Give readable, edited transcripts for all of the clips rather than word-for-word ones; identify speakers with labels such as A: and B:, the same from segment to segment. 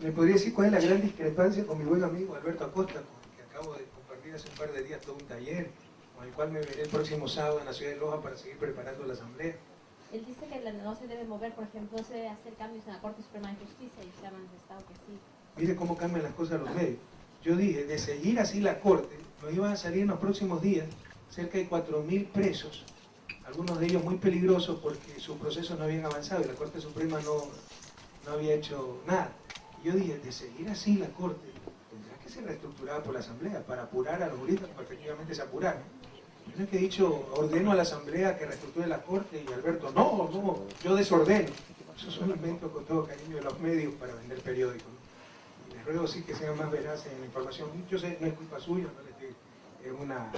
A: ¿Me podría decir cuál es la gran discrepancia con mi buen amigo Alberto Acosta, con el que acabo de compartir hace un par de días todo un taller, con el cual me veré el próximo sábado en la ciudad de Loja para seguir preparando la asamblea?
B: Él dice que no se debe mover, por ejemplo, no se debe hacer cambios en la Corte Suprema de Justicia, y se ha manifestado que sí.
A: Mire cómo cambian las cosas los medios. Yo dije, de seguir así la Corte, nos iban a salir en los próximos días cerca de 4.000 presos, algunos de ellos muy peligrosos porque sus procesos no habían avanzado y la Corte Suprema no había hecho nada. Y yo dije, de seguir así la Corte, tendrá que ser reestructurada por la Asamblea para apurar a los juristas como efectivamente se apuraron. Yo no es que he dicho, ordeno a la Asamblea que reestructure la Corte y Alberto, no, yo desordeno. Eso son inventos con todo cariño de los medios para vender periódicos, ¿no? Y les ruego sí que sean más veraces en la información. Yo sé, no es culpa suya, es una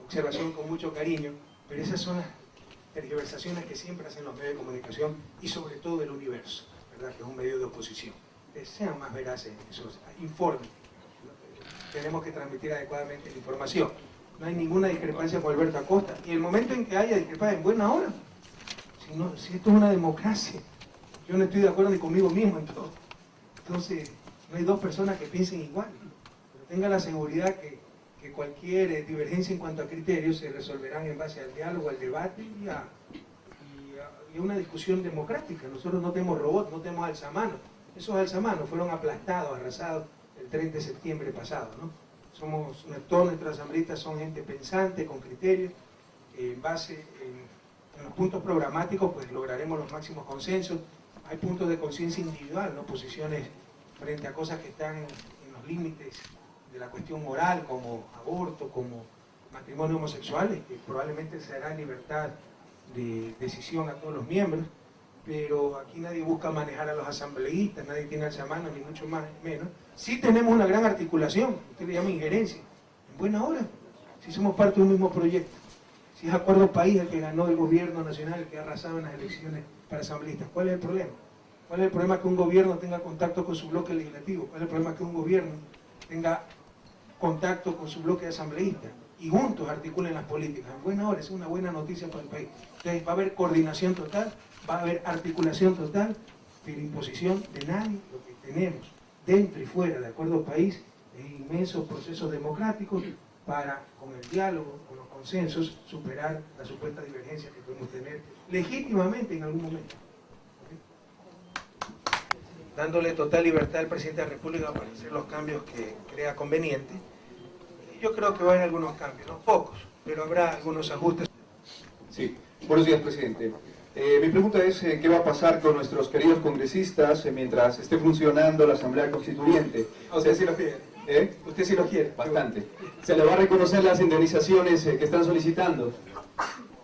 A: observación con mucho cariño, pero esas son las tergiversaciones que siempre hacen los medios de comunicación y sobre todo el Universo, ¿verdad? Que es un medio de oposición. Sean más veraces en esos informes. Tenemos que transmitir adecuadamente la información. No hay ninguna discrepancia con Alberto Acosta. Y el momento en que haya discrepancia, en buena hora. Si esto es una democracia, yo no estoy de acuerdo ni conmigo mismo en todo. Entonces, no hay dos personas que piensen igual. Pero tenga la seguridad que cualquier divergencia en cuanto a criterios se resolverán en base al diálogo, al debate y a una discusión democrática. Nosotros no tenemos robots, no tenemos alzamanos. Esos alzamanos fueron aplastados, arrasados el 30 de septiembre pasado, ¿no? Todos nuestros asambleístas son gente pensante, con criterios, en base en los puntos programáticos, pues lograremos los máximos consensos. Hay puntos de conciencia individual, ¿no? Posiciones frente a cosas que están en los límites de la cuestión moral, como aborto, como matrimonio homosexual, que probablemente se hará en libertad de decisión a todos los miembros, pero aquí nadie busca manejar a los asambleístas, nadie tiene alzamanos, ni mucho más, menos. Sí tenemos una gran articulación, usted le llama injerencia, en buena hora, si somos parte de un mismo proyecto. Si es Acuerdo País el que ganó el gobierno nacional, el que ha arrasado en las elecciones para asambleístas, ¿cuál es el problema? ¿Cuál es el problema que un gobierno tenga contacto con su bloque legislativo? ¿Cuál es el problema que un gobierno tenga contacto con su bloque de asambleístas y juntos articulen las políticas? En buena hora, es una buena noticia para el país. Entonces va a haber coordinación total, va a haber articulación total, pero imposición de nadie. Lo que tenemos dentro y fuera de Acuerdo País es inmensos procesos democráticos para, con el diálogo, con los consensos, superar las supuestas divergencias que podemos tener legítimamente en algún momento. Dándole total libertad al presidente de la República para hacer los cambios que crea conveniente. Yo creo que va a haber algunos cambios, no pocos, pero habrá algunos ajustes.
C: Sí, buenos días, presidente. Mi pregunta es, ¿qué va a pasar con nuestros queridos congresistas mientras esté funcionando la Asamblea Constituyente?
A: Usted sí lo quiere. Usted sí lo quiere.
C: Bastante. ¿Se le va a reconocer las indemnizaciones que están solicitando?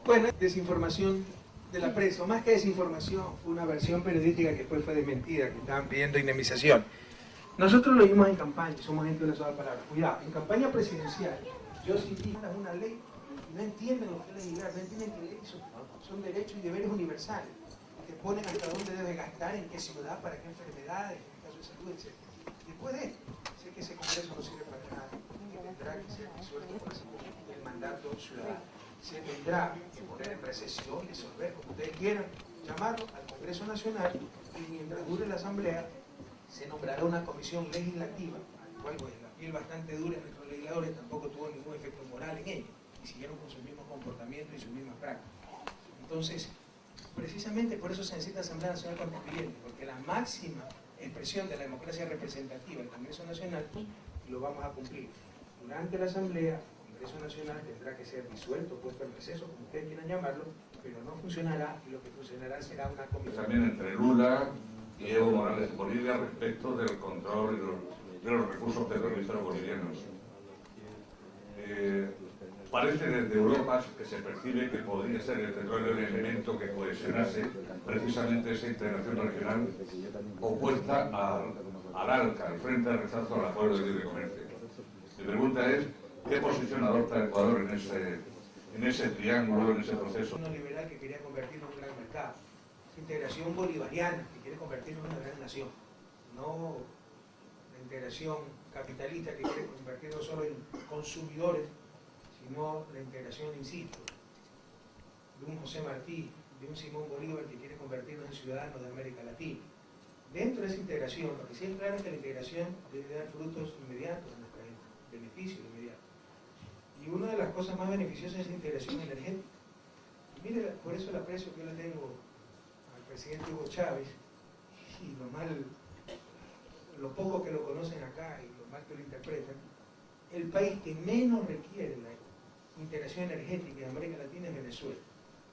A: Bueno, desinformación de la prensa, o más que desinformación, fue una versión periodística que después fue desmentida, que estaban pidiendo indemnización. Nosotros lo vimos en campaña, somos gente de una sola palabra. Cuidado, en campaña presidencial, yo sí dije una ley y no entienden lo que es legislar, no entienden que leyes son derechos y deberes universales, que ponen hasta dónde debe gastar, en qué ciudad, para qué enfermedades, en caso de salud, etc. Después de esto, sé que ese Congreso no sirve para nada, que tendrá que ser disuelto por el mandato ciudadano. Se tendrá que poner en recesión, disolver, como ustedes quieran, llamarlo al Congreso Nacional, y mientras dure la Asamblea, se nombrará una comisión legislativa, al cual pues, la piel bastante dura de nuestros legisladores tampoco tuvo ningún efecto moral en ello, y siguieron con sus mismos comportamientos y sus mismas prácticas. Entonces, precisamente por eso se necesita Asamblea Nacional Constituyente, porque la máxima expresión de la democracia representativa del Congreso Nacional, lo vamos a cumplir. Durante la Asamblea, el Congreso Nacional tendrá que ser disuelto, puesto en receso, como ustedes quieran llamarlo, pero no funcionará, y lo que funcionará será una comisión.
D: También entre Lula y Evo Morales de Bolivia respecto del control de los recursos petrolíferos bolivianos. Parece desde Europa que se percibe que podría ser el petróleo el elemento que cohesionase precisamente esa integración regional opuesta al ALCA, al Frente de Rechazo al Acuerdo de Libre Comercio. Mi pregunta es, ¿qué posición adopta Ecuador en ese triángulo, en ese proceso?
A: Una liberal que quería convertirnos en un gran mercado, integración bolivariana que quiere convertirnos en una gran nación, no la integración capitalista que quiere convertirnos solo en consumidores, sino la integración, insisto, de un José Martí, de un Simón Bolívar que quiere convertirnos en ciudadanos de América Latina. dentro de esa integración, lo que sí es claro es que la integración debe dar frutos inmediatos a nuestra gente, beneficios inmediatos. Y una de las cosas más beneficiosas es la integración energética. Y mire, por eso el aprecio que yo le tengo al presidente Hugo Chávez, y lo poco que lo conocen acá y lo mal que lo interpretan, el país que menos requiere la integración energética en América Latina es Venezuela.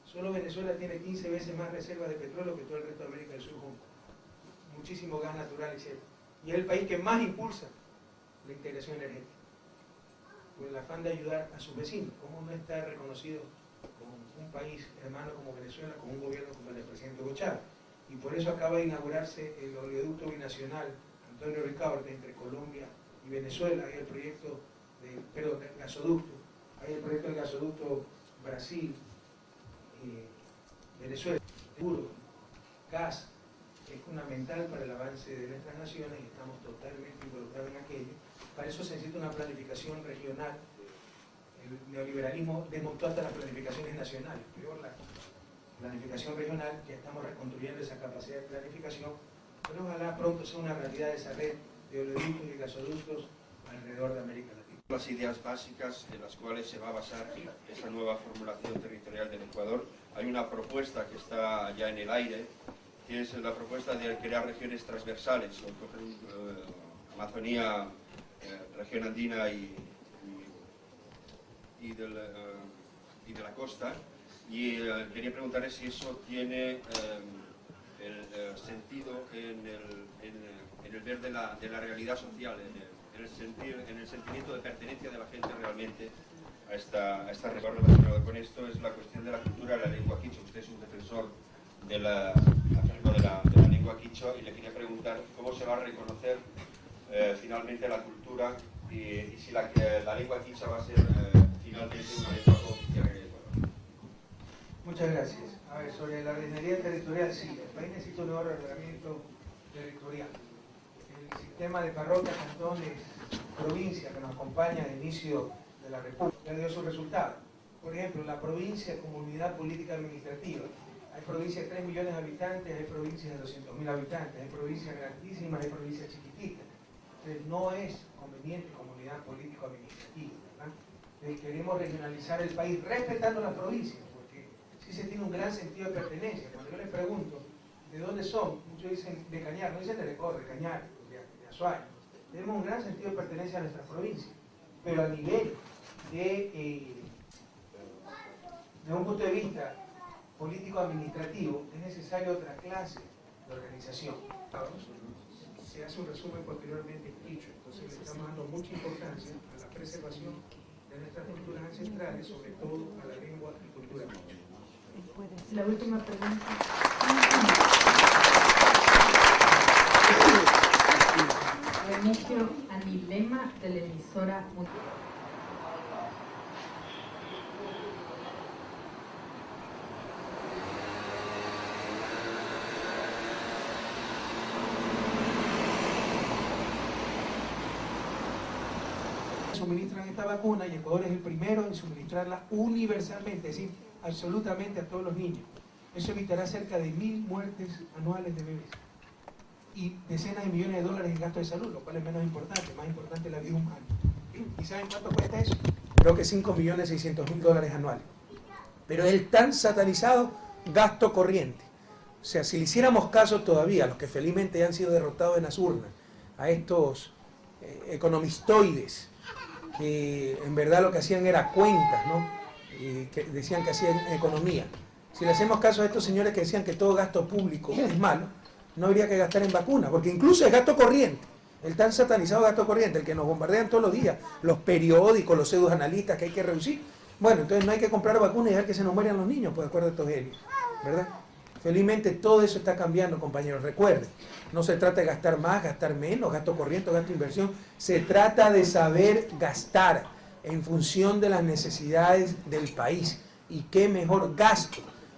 A: Solo Venezuela tiene 15 veces más reservas de petróleo que todo el resto de América del Sur junto. Muchísimo gas natural, etc. Y es el país que más impulsa la integración energética, con el afán de ayudar a sus vecinos. ¿Cómo no está reconocido como un país hermano como Venezuela, con un gobierno como el del presidente Hugo Chávez? Y por eso acaba de inaugurarse el oleoducto binacional Antonio Ricaurte entre Colombia y Venezuela. Hay el proyecto del gasoducto, hay el proyecto del gasoducto Brasil, Venezuela. Seguro, gas es fundamental para el avance de nuestras naciones y estamos totalmente involucrados en aquello. Para eso se necesita una planificación regional. El neoliberalismo desmontó hasta las planificaciones nacionales, peor la planificación regional. Ya estamos reconstruyendo esa capacidad de planificación, pero ojalá pronto sea una realidad esa red de oleoductos y gasoductos alrededor de América Latina.
E: Las ideas básicas en las cuales se va a basar esa nueva formulación territorial del Ecuador. Hay una propuesta que está ya en el aire, que es la propuesta de crear regiones transversales, Amazonía, región andina y de la costa. Y quería preguntarle si eso tiene el sentido en el ver de la realidad social, en el sentimiento de pertenencia de la gente realmente a esta región. Relacionado con esto es la cuestión de la cultura de la lengua quichua. Usted es un defensor de la lengua quichua y le quería preguntar cómo se va a reconocer finalmente la cultura y si la lengua quichua va a ser finalmente una lengua oficial en el Ecuador.
A: Muchas gracias. A ver, sobre la ordenaría territorial, sí, el país necesita un nuevo ordenamiento territorial. El sistema de parroquias, cantones, provincias que nos acompaña al inicio de la República ya dio su resultado. Por ejemplo, la provincia como unidad política administrativa. Hay provincias de 3 millones de habitantes, hay provincias de 200.000 habitantes, hay provincias grandísimas, hay provincias chiquititas. Entonces no es conveniente como unidad político-administrativa, ¿verdad? Entonces queremos regionalizar el país respetando las provincias, porque sí se tiene un gran sentido de pertenencia. Cuando yo les pregunto de dónde son, muchos dicen de Cañar, no dicen de Lecor, de Cañar, de Azuay. Tenemos un gran sentido de pertenencia a nuestras provincias, pero a nivel de un punto de vista político-administrativo, es necesaria otra clase de organización. Se hace un resumen posteriormente escrito, entonces le estamos dando mucha importancia a la preservación de nuestras culturas ancestrales, sobre todo a la lengua y cultura quichua.
F: La última pregunta. Remigio Anilema, de la emisora Mundial.
A: Suministran esta vacuna y Ecuador es el primero en suministrarla universalmente, es decir, absolutamente a todos los niños. Eso evitará cerca de 1.000 muertes anuales de bebés y decenas de millones de dólares en gasto de salud, lo cual es menos importante, más importante la vida humana. ¿Y saben cuánto cuesta eso? Creo que 5.600.000 dólares anuales. Pero es el tan satanizado gasto corriente. O sea, si le hiciéramos caso todavía a los que felizmente ya han sido derrotados en las urnas, a estos economistoides, que en verdad lo que hacían era cuentas, ¿no? Y que decían que hacían economía. Si le hacemos caso a estos señores que decían que todo gasto público es malo, no habría que gastar en vacunas, porque incluso es gasto corriente, el tan satanizado gasto corriente, el que nos bombardean todos los días, los periódicos, los pseudoanalistas que hay que reducir. Bueno, entonces no hay que comprar vacunas y dejar que se nos mueran los niños, pues de acuerdo a estos genios, ¿verdad? Felizmente todo eso está cambiando, compañeros. Recuerden, no se trata de gastar más, gastar menos, gasto corriente, gasto inversión. Se trata de saber gastar en función de las necesidades del país. Y qué mejor gasto,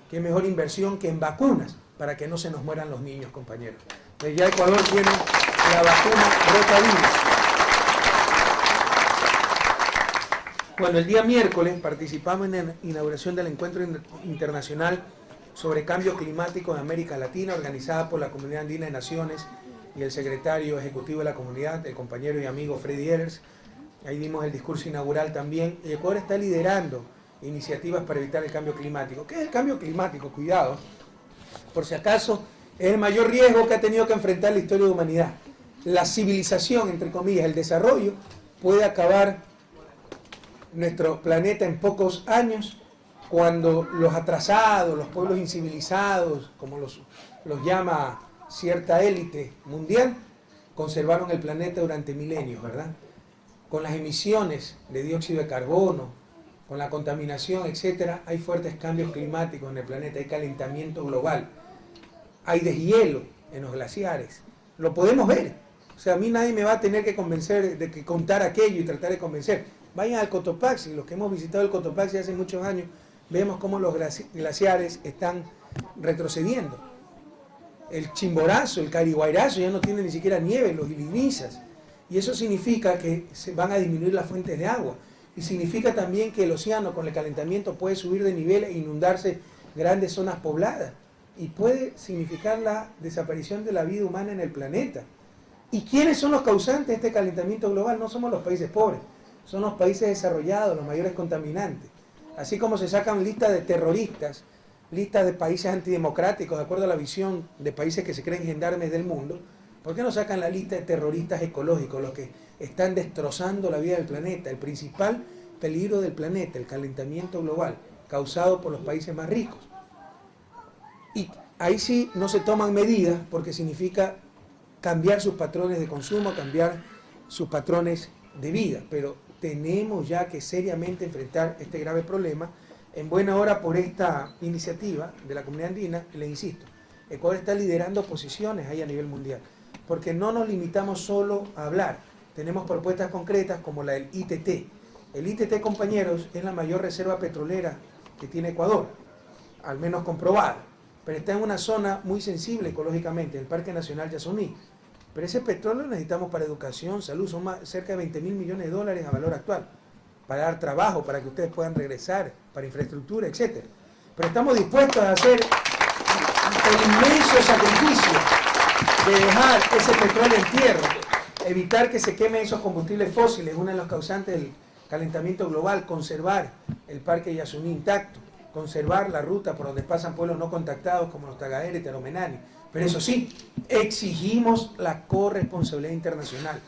A: qué mejor inversión que en vacunas, para que no se nos mueran los niños, compañeros. Entonces ya Ecuador tiene la vacuna rotavirus. Bueno, el día miércoles participamos en la inauguración del Encuentro Internacional sobre cambio climático en América Latina, organizada por la Comunidad Andina de Naciones y el secretario ejecutivo de la comunidad, el compañero y amigo Freddy Ehlers. Ahí dimos el discurso inaugural también. Y Ecuador está liderando iniciativas para evitar el cambio climático. ¿Qué es el cambio climático? Cuidado, por si acaso, es el mayor riesgo que ha tenido que enfrentar la historia de la humanidad. La civilización, entre comillas, el desarrollo, puede acabar nuestro planeta en pocos años, cuando los atrasados, los pueblos incivilizados, como los llama cierta élite mundial, conservaron el planeta durante milenios, ¿verdad? Con las emisiones de dióxido de carbono, con la contaminación, etcétera, hay fuertes cambios climáticos en el planeta, hay calentamiento global, hay deshielo en los glaciares, lo podemos ver. O sea, a mí nadie me va a tener que convencer de que contar aquello y tratar de convencer. Vayan al Cotopaxi, los que hemos visitado el Cotopaxi hace muchos años, vemos cómo los glaciares están retrocediendo. El Chimborazo, el Cariguairazo ya no tiene ni siquiera nieve, los Ilinizas. Y eso significa que se van a disminuir las fuentes de agua. Y significa también que el océano con el calentamiento puede subir de nivel e inundarse grandes zonas pobladas. Y puede significar la desaparición de la vida humana en el planeta. ¿Y quiénes son los causantes de este calentamiento global? No somos los países pobres, son los países desarrollados, los mayores contaminantes. Así como se sacan listas de terroristas, listas de países antidemocráticos, de acuerdo a la visión de países que se creen gendarmes del mundo, ¿por qué no sacan la lista de terroristas ecológicos, los que están destrozando la vida del planeta? El principal peligro del planeta, el calentamiento global, causado por los países más ricos. Y ahí sí no se toman medidas, porque significa cambiar sus patrones de consumo, cambiar sus patrones de vida, pero tenemos ya que seriamente enfrentar este grave problema. En buena hora por esta iniciativa de la Comunidad Andina, le insisto, Ecuador está liderando posiciones ahí a nivel mundial, porque no nos limitamos solo a hablar, tenemos propuestas concretas como la del ITT. El ITT, compañeros, es la mayor reserva petrolera que tiene Ecuador, al menos comprobada, pero está en una zona muy sensible ecológicamente, el Parque Nacional Yasuní. Pero ese petróleo lo necesitamos para educación, salud, son cerca de 20.000 millones de dólares a valor actual, para dar trabajo, para que ustedes puedan regresar, para infraestructura, etc. Pero estamos dispuestos a hacer el inmenso sacrificio de dejar ese petróleo en tierra, evitar que se quemen esos combustibles fósiles, uno de los causantes del calentamiento global, conservar el Parque Yasuní intacto, conservar la ruta por donde pasan pueblos no contactados como los Tagaderes y Taromenani. Pero eso sí, exigimos la corresponsabilidad internacional,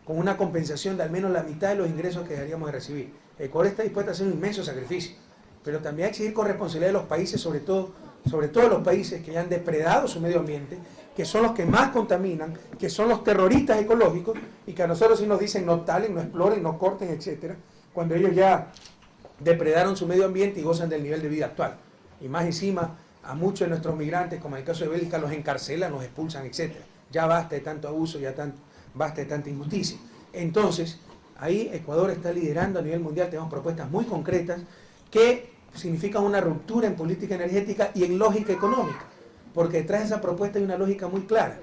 A: con una compensación de al menos la mitad de los ingresos que deberíamos de recibir. Ecuador está dispuesto a hacer un inmenso sacrificio, pero también exigir corresponsabilidad de los países, sobre todo los países que ya han depredado su medio ambiente, que son los que más contaminan, que son los terroristas ecológicos, y que a nosotros sí nos dicen no talen, no exploren, no corten, etcétera, cuando ellos ya depredaron su medio ambiente y gozan del nivel de vida actual. Y más encima, a muchos de nuestros migrantes, como en el caso de Bélgica, los encarcelan, los expulsan, etcétera. Ya basta de tanto abuso, basta de tanta injusticia. Entonces, ahí Ecuador está liderando a nivel mundial, tenemos propuestas muy concretas que significan una ruptura en política energética y en lógica económica, porque detrás de esa propuesta hay una lógica muy clara,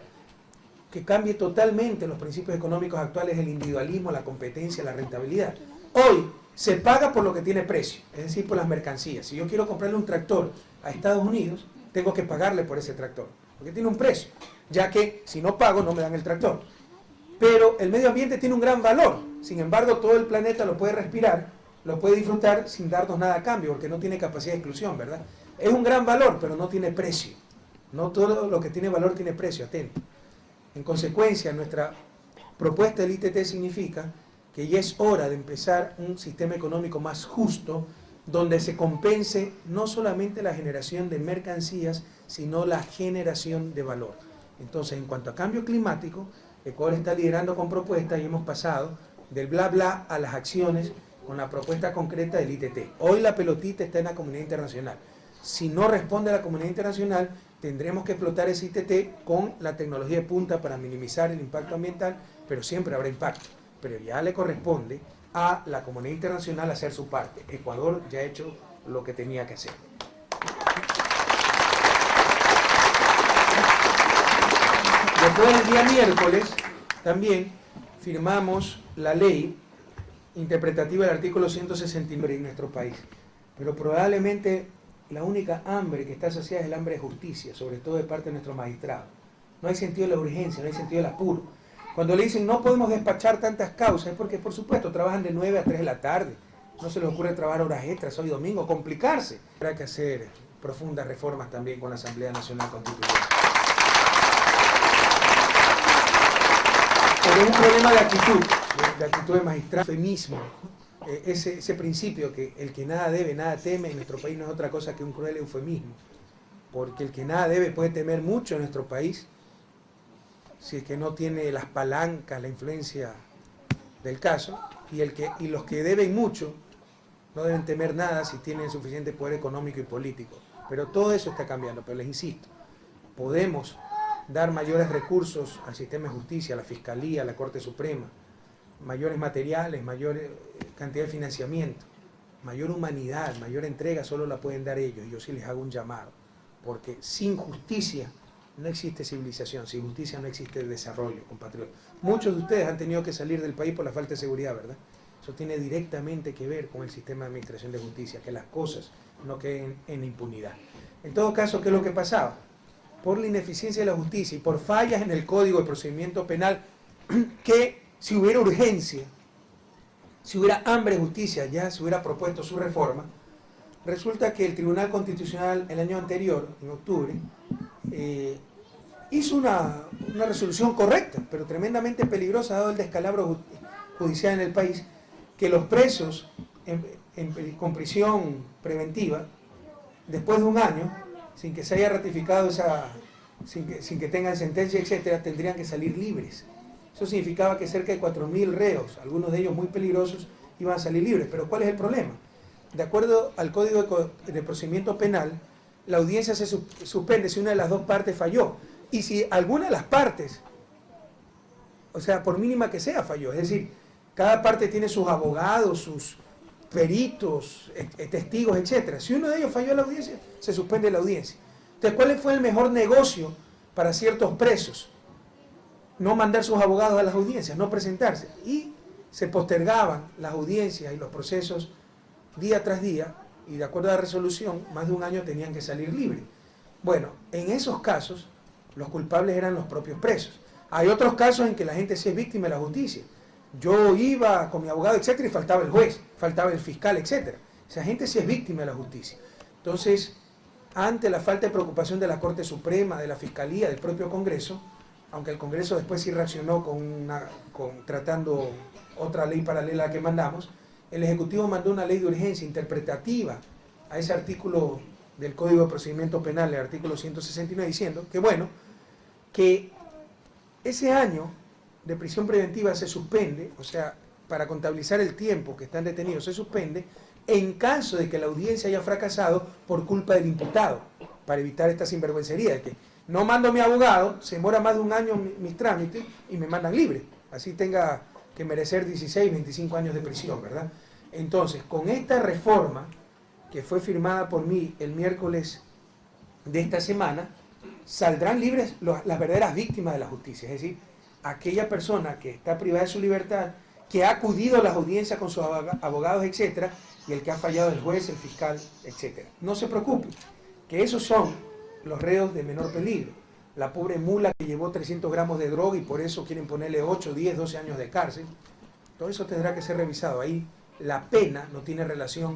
A: que cambie totalmente los principios económicos actuales, el individualismo, la competencia, la rentabilidad. Hoy se paga por lo que tiene precio, es decir, por las mercancías. Si yo quiero comprarle un tractor a Estados Unidos, tengo que pagarle por ese tractor, porque tiene un precio, ya que si no pago no me dan el tractor. Pero el medio ambiente tiene un gran valor, sin embargo todo el planeta lo puede respirar, lo puede disfrutar sin darnos nada a cambio, porque no tiene capacidad de exclusión, ¿verdad? Es un gran valor, pero no tiene precio. No todo lo que tiene valor tiene precio, atento. En consecuencia, nuestra propuesta del ITT significa que ya es hora de empezar un sistema económico más justo, donde se compense no solamente la generación de mercancías, sino la generación de valor. Entonces, en cuanto a cambio climático, Ecuador está liderando con propuestas y hemos pasado del bla bla a las acciones con la propuesta concreta del ITT. Hoy la pelotita está en la comunidad internacional. Si no responde a la comunidad internacional, tendremos que explotar ese ITT con la tecnología de punta para minimizar el impacto ambiental, pero siempre habrá impacto. Pero ya le corresponde a la comunidad internacional hacer su parte. Ecuador ya ha hecho lo que tenía que hacer. Después, el día miércoles, también firmamos la ley interpretativa del artículo 169 en nuestro país. Pero probablemente la única hambre que está saciada es el hambre de justicia, sobre todo de parte de nuestros magistrados. No hay sentido de la urgencia, no hay sentido del apuro. Cuando le dicen no podemos despachar tantas causas, es porque por supuesto trabajan de 9 a 3 de la tarde. No se les ocurre trabajar horas extras hoy domingo, complicarse. Habrá que hacer profundas reformas también con la Asamblea Nacional Constituyente. Pero es un problema de actitud de magistrado, eufemismo. Ese principio que el que nada debe, nada teme, en nuestro país no es otra cosa que un cruel eufemismo. Porque el que nada debe puede temer mucho en nuestro país si es que no tiene las palancas, la influencia del caso, y los que deben mucho no deben temer nada si tienen suficiente poder económico y político. Pero todo eso está cambiando, pero les insisto, podemos dar mayores recursos al sistema de justicia, a la Fiscalía, a la Corte Suprema, mayores materiales, mayor cantidad de financiamiento, mayor humanidad, mayor entrega, solo la pueden dar ellos. Yo sí les hago un llamado, porque sin justicia no existe civilización, sin justicia no existe desarrollo, compatriotas. Muchos de ustedes han tenido que salir del país por la falta de seguridad, ¿verdad? Eso tiene directamente que ver con el sistema de administración de justicia, que las cosas no queden en impunidad. En todo caso, ¿qué es lo que pasaba? Por la ineficiencia de la justicia y por fallas en el Código de Procedimiento Penal, que si hubiera urgencia, si hubiera hambre de justicia, ya se hubiera propuesto su reforma. Resulta que el Tribunal Constitucional el año anterior, en octubre, hizo una resolución correcta, pero tremendamente peligrosa dado el descalabro judicial en el país, que los presos con prisión preventiva, después de un año, sin que se haya ratificado sin que tengan sentencia, etcétera, tendrían que salir libres. Eso significaba que cerca de 4.000 reos, algunos de ellos muy peligrosos, iban a salir libres. Pero ¿cuál es el problema? De acuerdo al Código de Procedimiento Penal, la audiencia se suspende si una de las dos partes falló. Y si alguna de las partes, o sea, por mínima que sea, falló, es decir, cada parte tiene sus abogados, sus peritos, testigos, etcétera. Si uno de ellos falló en la audiencia, se suspende la audiencia. Entonces, ¿cuál fue el mejor negocio para ciertos presos? No mandar sus abogados a las audiencias, no presentarse. Y se postergaban las audiencias y los procesos día tras día, y de acuerdo a la resolución, más de un año tenían que salir libres. Bueno, en esos casos, los culpables eran los propios presos. Hay otros casos en que la gente sí es víctima de la justicia. Yo iba con mi abogado, etcétera, y faltaba el juez, faltaba el fiscal, etcétera. Esa gente sí es víctima de la justicia. Entonces, ante la falta de preocupación de la Corte Suprema, de la Fiscalía, del propio Congreso, aunque el Congreso después sí reaccionó tratando otra ley paralela a la que mandamos, el Ejecutivo mandó una ley de urgencia interpretativa a ese artículo del Código de Procedimiento Penal, el artículo 169, diciendo que, bueno, que ese año de prisión preventiva se suspende, o sea, para contabilizar el tiempo que están detenidos, se suspende en caso de que la audiencia haya fracasado por culpa del imputado, para evitar esta sinvergüencería de que no mando a mi abogado, se demora más de un año mis trámites y me mandan libre, así tenga que merecer 16, 25 años de prisión, ¿verdad? Entonces, con esta reforma, que fue firmada por mí el miércoles de esta semana, saldrán libres las verdaderas víctimas de la justicia, es decir, aquella persona que está privada de su libertad, que ha acudido a las audiencias con sus abogados, etcétera, y el que ha fallado el juez, el fiscal, etcétera. No se preocupe, que esos son los reos de menor peligro. La pobre mula que llevó 300 gramos de droga y por eso quieren ponerle 8, 10, 12 años de cárcel. Todo eso tendrá que ser revisado. Ahí la pena no tiene relación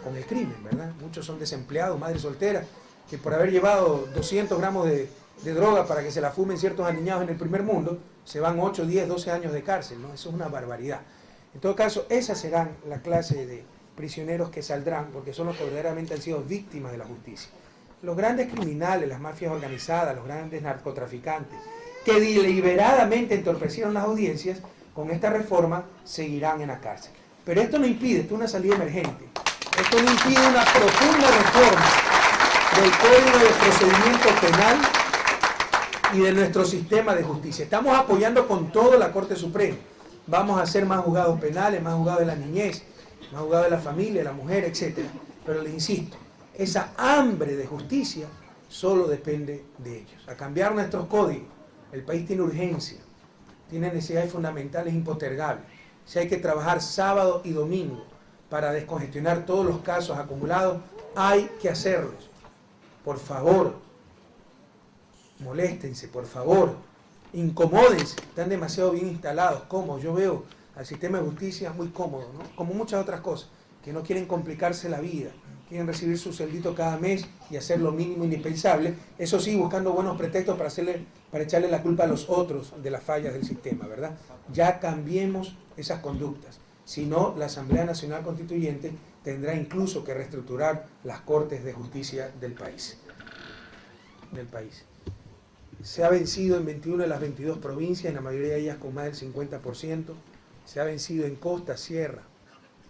A: con el crimen, ¿verdad? Muchos son desempleados, madres solteras, que por haber llevado 200 gramos de droga para que se la fumen ciertos aniñados en el primer mundo, se van 8, 10, 12 años de cárcel, ¿no? Eso es una barbaridad. En todo caso, esas serán la clase de prisioneros que saldrán, porque son los que verdaderamente han sido víctimas de la justicia. Los grandes criminales, las mafias organizadas, los grandes narcotraficantes, que deliberadamente entorpecieron las audiencias, con esta reforma seguirán en la cárcel. Pero esto no impide, esto es una salida emergente, esto no impide una profunda reforma del Código de Procedimiento Penal y de nuestro sistema de justicia. Estamos apoyando con todo la Corte Suprema. Vamos a hacer más juzgados penales, más juzgados de la niñez, más juzgados de la familia, de la mujer, etc. Pero les insisto, esa hambre de justicia solo depende de ellos. A cambiar nuestros códigos, el país tiene urgencia, tiene necesidades fundamentales impostergables. Si hay que trabajar sábado y domingo para descongestionar todos los casos acumulados, Hay que hacerlos. Por favor, moléstense, por favor, incomódense, están demasiado bien instalados, cómodos. Yo veo al sistema de justicia muy cómodo, ¿no? Como muchas otras cosas, que no quieren complicarse la vida, quieren recibir su sueldito cada mes y hacer lo mínimo indispensable, eso sí, buscando buenos pretextos para echarle la culpa a los otros de las fallas del sistema, ¿verdad? Ya cambiemos esas conductas, si no, la Asamblea Nacional Constituyente tendrá incluso que reestructurar las Cortes de Justicia del país. Se ha vencido en 21 de las 22 provincias, en la mayoría de ellas con más del 50%, se ha vencido en costa, sierra,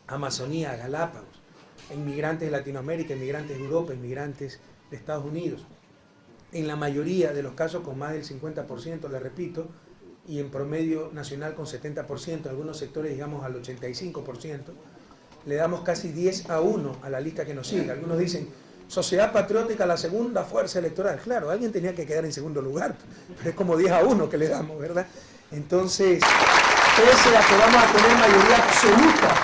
A: Amazonía, Galápagos, inmigrantes de Latinoamérica, inmigrantes de Europa, inmigrantes de Estados Unidos. En la mayoría de los casos con más del 50%, le repito, y en promedio nacional con 70%, algunos sectores llegamos al 85%, le damos casi 10-1 a la lista que nos sigue. Algunos dicen, Sociedad Patriótica, la segunda fuerza electoral. Claro, alguien tenía que quedar en segundo lugar, pero es como 10-1 que le damos, ¿verdad? Entonces, pese a que vamos a tener mayoría absoluta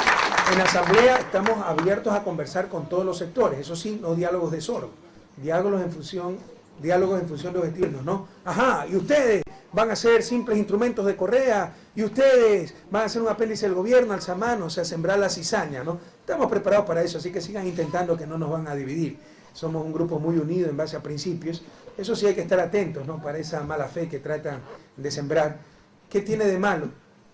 A: en la Asamblea, estamos abiertos a conversar con todos los sectores. Eso sí, no diálogos de sorbo, diálogos en función de objetivos, ¿no? Ajá, y ustedes van a ser simples instrumentos de Correa, y ustedes van a ser un apéndice del gobierno, alzamanos, o sea, sembrar la cizaña, ¿no? Estamos preparados para eso, así que sigan intentando, que no nos van a dividir. Somos un grupo muy unido en base a principios. Eso sí hay que estar atentos, ¿no? Para esa mala fe que tratan de sembrar. ¿Qué tiene de malo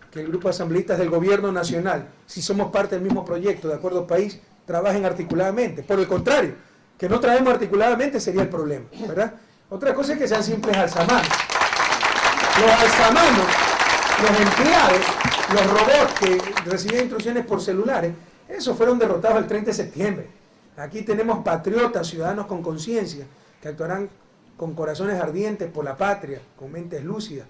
A: que el grupo de asambleístas del gobierno nacional, si somos parte del mismo proyecto de acuerdo país, trabajen articuladamente? Por el contrario, que no trabajemos articuladamente sería el problema, ¿verdad? Otra cosa es que sean simples alzamanos. Los alzamanos, los empleados, los robots que recibían instrucciones por celulares, esos fueron derrotados el 30 de septiembre. Aquí tenemos patriotas, ciudadanos con conciencia, que actuarán con corazones ardientes por la patria, con mentes lúcidas,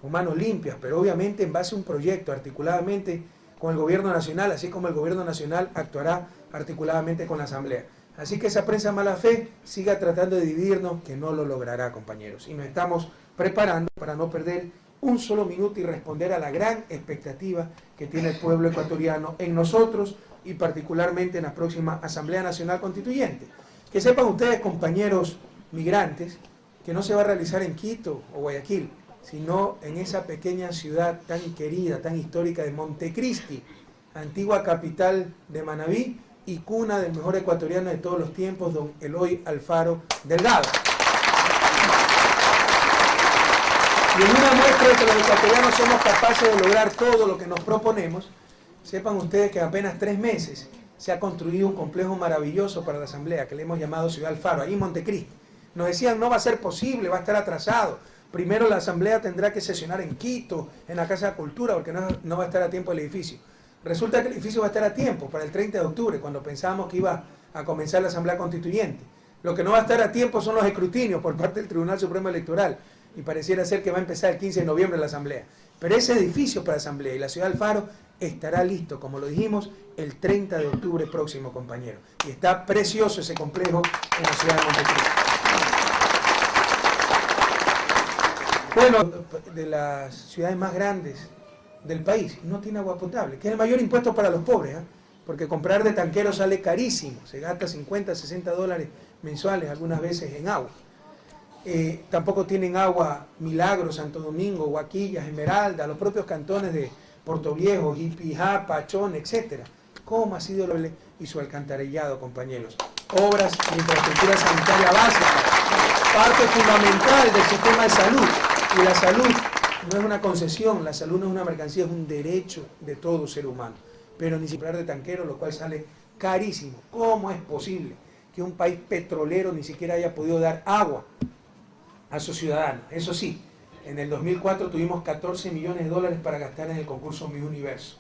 A: con manos limpias, pero obviamente en base a un proyecto, articuladamente con el gobierno nacional, así como el gobierno nacional actuará articuladamente con la Asamblea. Así que esa prensa mala fe siga tratando de dividirnos, que no lo logrará, compañeros. Y nos estamos preparando para no perder un solo minuto y responder a la gran expectativa que tiene el pueblo ecuatoriano en nosotros y particularmente en la próxima Asamblea Nacional Constituyente. Que sepan ustedes, compañeros migrantes, que no se va a realizar en Quito o Guayaquil, sino en esa pequeña ciudad tan querida, tan histórica de Montecristi, antigua capital de Manabí y cuna del mejor ecuatoriano de todos los tiempos, don Eloy Alfaro Delgado. Y en una muestra de que los ecuatorianos somos capaces de lograr todo lo que nos proponemos, sepan ustedes que en apenas 3 meses se ha construido un complejo maravilloso para la Asamblea, que le hemos llamado Ciudad Alfaro, ahí en Montecristi. Nos decían, no va a ser posible, va a estar atrasado. Primero la Asamblea tendrá que sesionar en Quito, en la Casa de Cultura, porque no va a estar a tiempo el edificio. Resulta que el edificio va a estar a tiempo para el 30 de octubre, cuando pensábamos que iba a comenzar la Asamblea Constituyente. Lo que no va a estar a tiempo son los escrutinios por parte del Tribunal Supremo Electoral, y pareciera ser que va a empezar el 15 de noviembre la Asamblea. Pero ese edificio para la Asamblea y la Ciudad Alfaro estará listo, como lo dijimos, el 30 de octubre próximo, compañero. Y está precioso ese complejo en la ciudad de Montecristi. Bueno, de las ciudades más grandes del país, no tiene agua potable, que es el mayor impuesto para los pobres, ¿eh? Porque comprar de tanquero sale carísimo, se gasta 50, 60 dólares mensuales algunas veces en agua. Tampoco tienen agua Milagro, Santo Domingo, Huaquillas, Esmeralda, los propios cantones de Puerto Viejo, Jipijá, Pachón, etc. ¿Cómo ha sido y su alcantarillado, compañeros? Obras de infraestructura sanitaria básica, parte fundamental del sistema de salud. Y la salud no es una concesión, la salud no es una mercancía, es un derecho de todo ser humano. Pero ni siquiera de tanquero, lo cual sale carísimo. ¿Cómo es posible que un país petrolero ni siquiera haya podido dar agua a sus ciudadanos? Eso sí, en el 2004 tuvimos 14 millones de dólares para gastar en el concurso Miss Universo.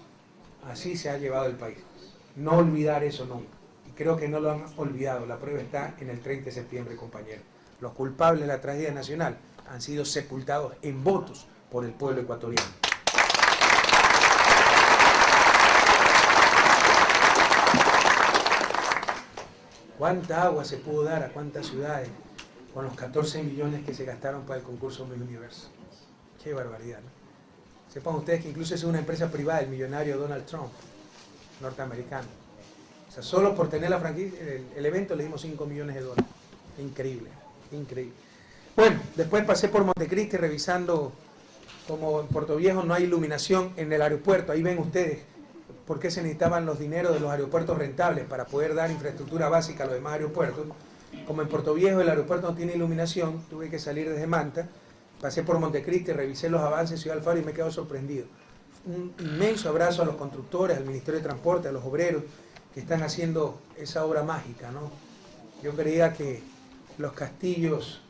A: Así se ha llevado el país. No olvidar eso nunca. Y creo que no lo han olvidado. La prueba está en el 30 de septiembre, compañeros. Los culpables de la tragedia nacional han sido sepultados en votos por el pueblo ecuatoriano. ¿Cuánta agua se pudo dar a cuántas ciudades con los 14 millones que se gastaron para el concurso Miss Universo? Qué barbaridad, ¿no? Sepan ustedes que incluso es una empresa privada, el millonario Donald Trump, norteamericano. O sea, solo por tener la franquicia, el evento le dimos 5 millones de dólares. Increíble, increíble. Bueno, después pasé por Montecristi revisando, como en Puerto Viejo no hay iluminación en el aeropuerto, ahí ven ustedes por qué se necesitaban los dineros de los aeropuertos rentables para poder dar infraestructura básica a los demás aeropuertos. Como en Puerto Viejo el aeropuerto no tiene iluminación, tuve que salir desde Manta, pasé por Montecristi, revisé los avances de Ciudad Alfaro y me quedo sorprendido. Un inmenso abrazo a los constructores, al Ministerio de Transporte, a los obreros que están haciendo esa obra mágica, ¿no? Yo creía que los castillos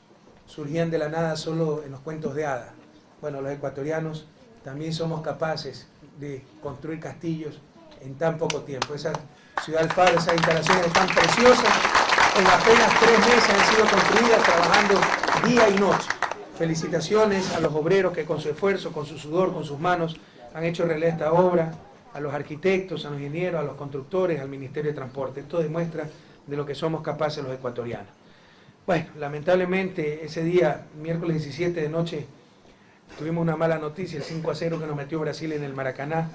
A: surgían de la nada solo en los cuentos de hadas. Bueno, los ecuatorianos también somos capaces de construir castillos en tan poco tiempo. Esa Ciudad Alfaro, esas instalaciones tan preciosas, en apenas 3 meses han sido construidas trabajando día y noche. Felicitaciones a los obreros que con su esfuerzo, con su sudor, con sus manos han hecho realidad esta obra, a los arquitectos, a los ingenieros, a los constructores, al Ministerio de Transporte. Esto demuestra de lo que somos capaces los ecuatorianos. Bueno, lamentablemente ese día, miércoles 17 de noche, tuvimos una mala noticia, el 5-0 que nos metió Brasil en el Maracaná.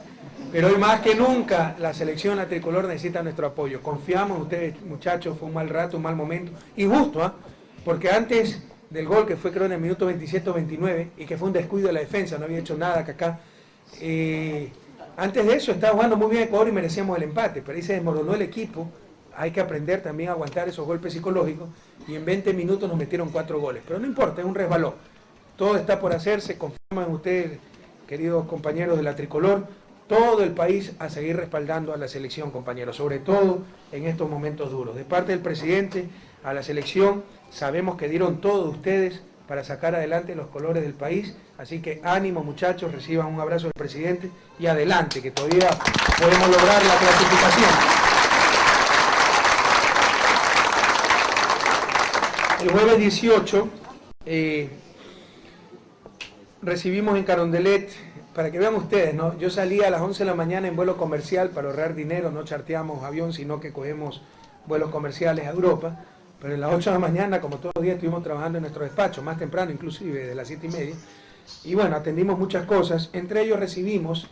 A: Pero hoy más que nunca la selección, la tricolor necesita nuestro apoyo. Confiamos en ustedes, muchachos, fue un mal rato, un mal momento. Injusto, ¿eh? Porque antes del gol, que fue creo en el minuto 27 o 29, y que fue un descuido de la defensa, no había hecho nada Kaká. Antes de eso estaba jugando muy bien Ecuador y merecíamos el empate, pero ahí se desmoronó el equipo. Hay que aprender también a aguantar esos golpes psicológicos, y en 20 minutos nos metieron 4 goles. Pero no importa, es un resbalón. Todo está por hacerse, confiamos en ustedes, queridos compañeros de la tricolor, todo el país a seguir respaldando a la selección, compañeros, sobre todo en estos momentos duros. De parte del presidente a la selección, sabemos que dieron todo de ustedes para sacar adelante los colores del país, así que ánimo muchachos, reciban un abrazo del presidente y adelante, que todavía podemos lograr la clasificación. El jueves 18 recibimos en Carondelet, para que vean ustedes, ¿no? Yo salí a las 11 de la mañana en vuelo comercial para ahorrar dinero, no charteamos avión, sino que cogemos vuelos comerciales a Europa, pero en las 8 de la mañana, como todos los días, estuvimos trabajando en nuestro despacho, más temprano inclusive, de las 7:30, y bueno, atendimos muchas cosas, entre ellos recibimos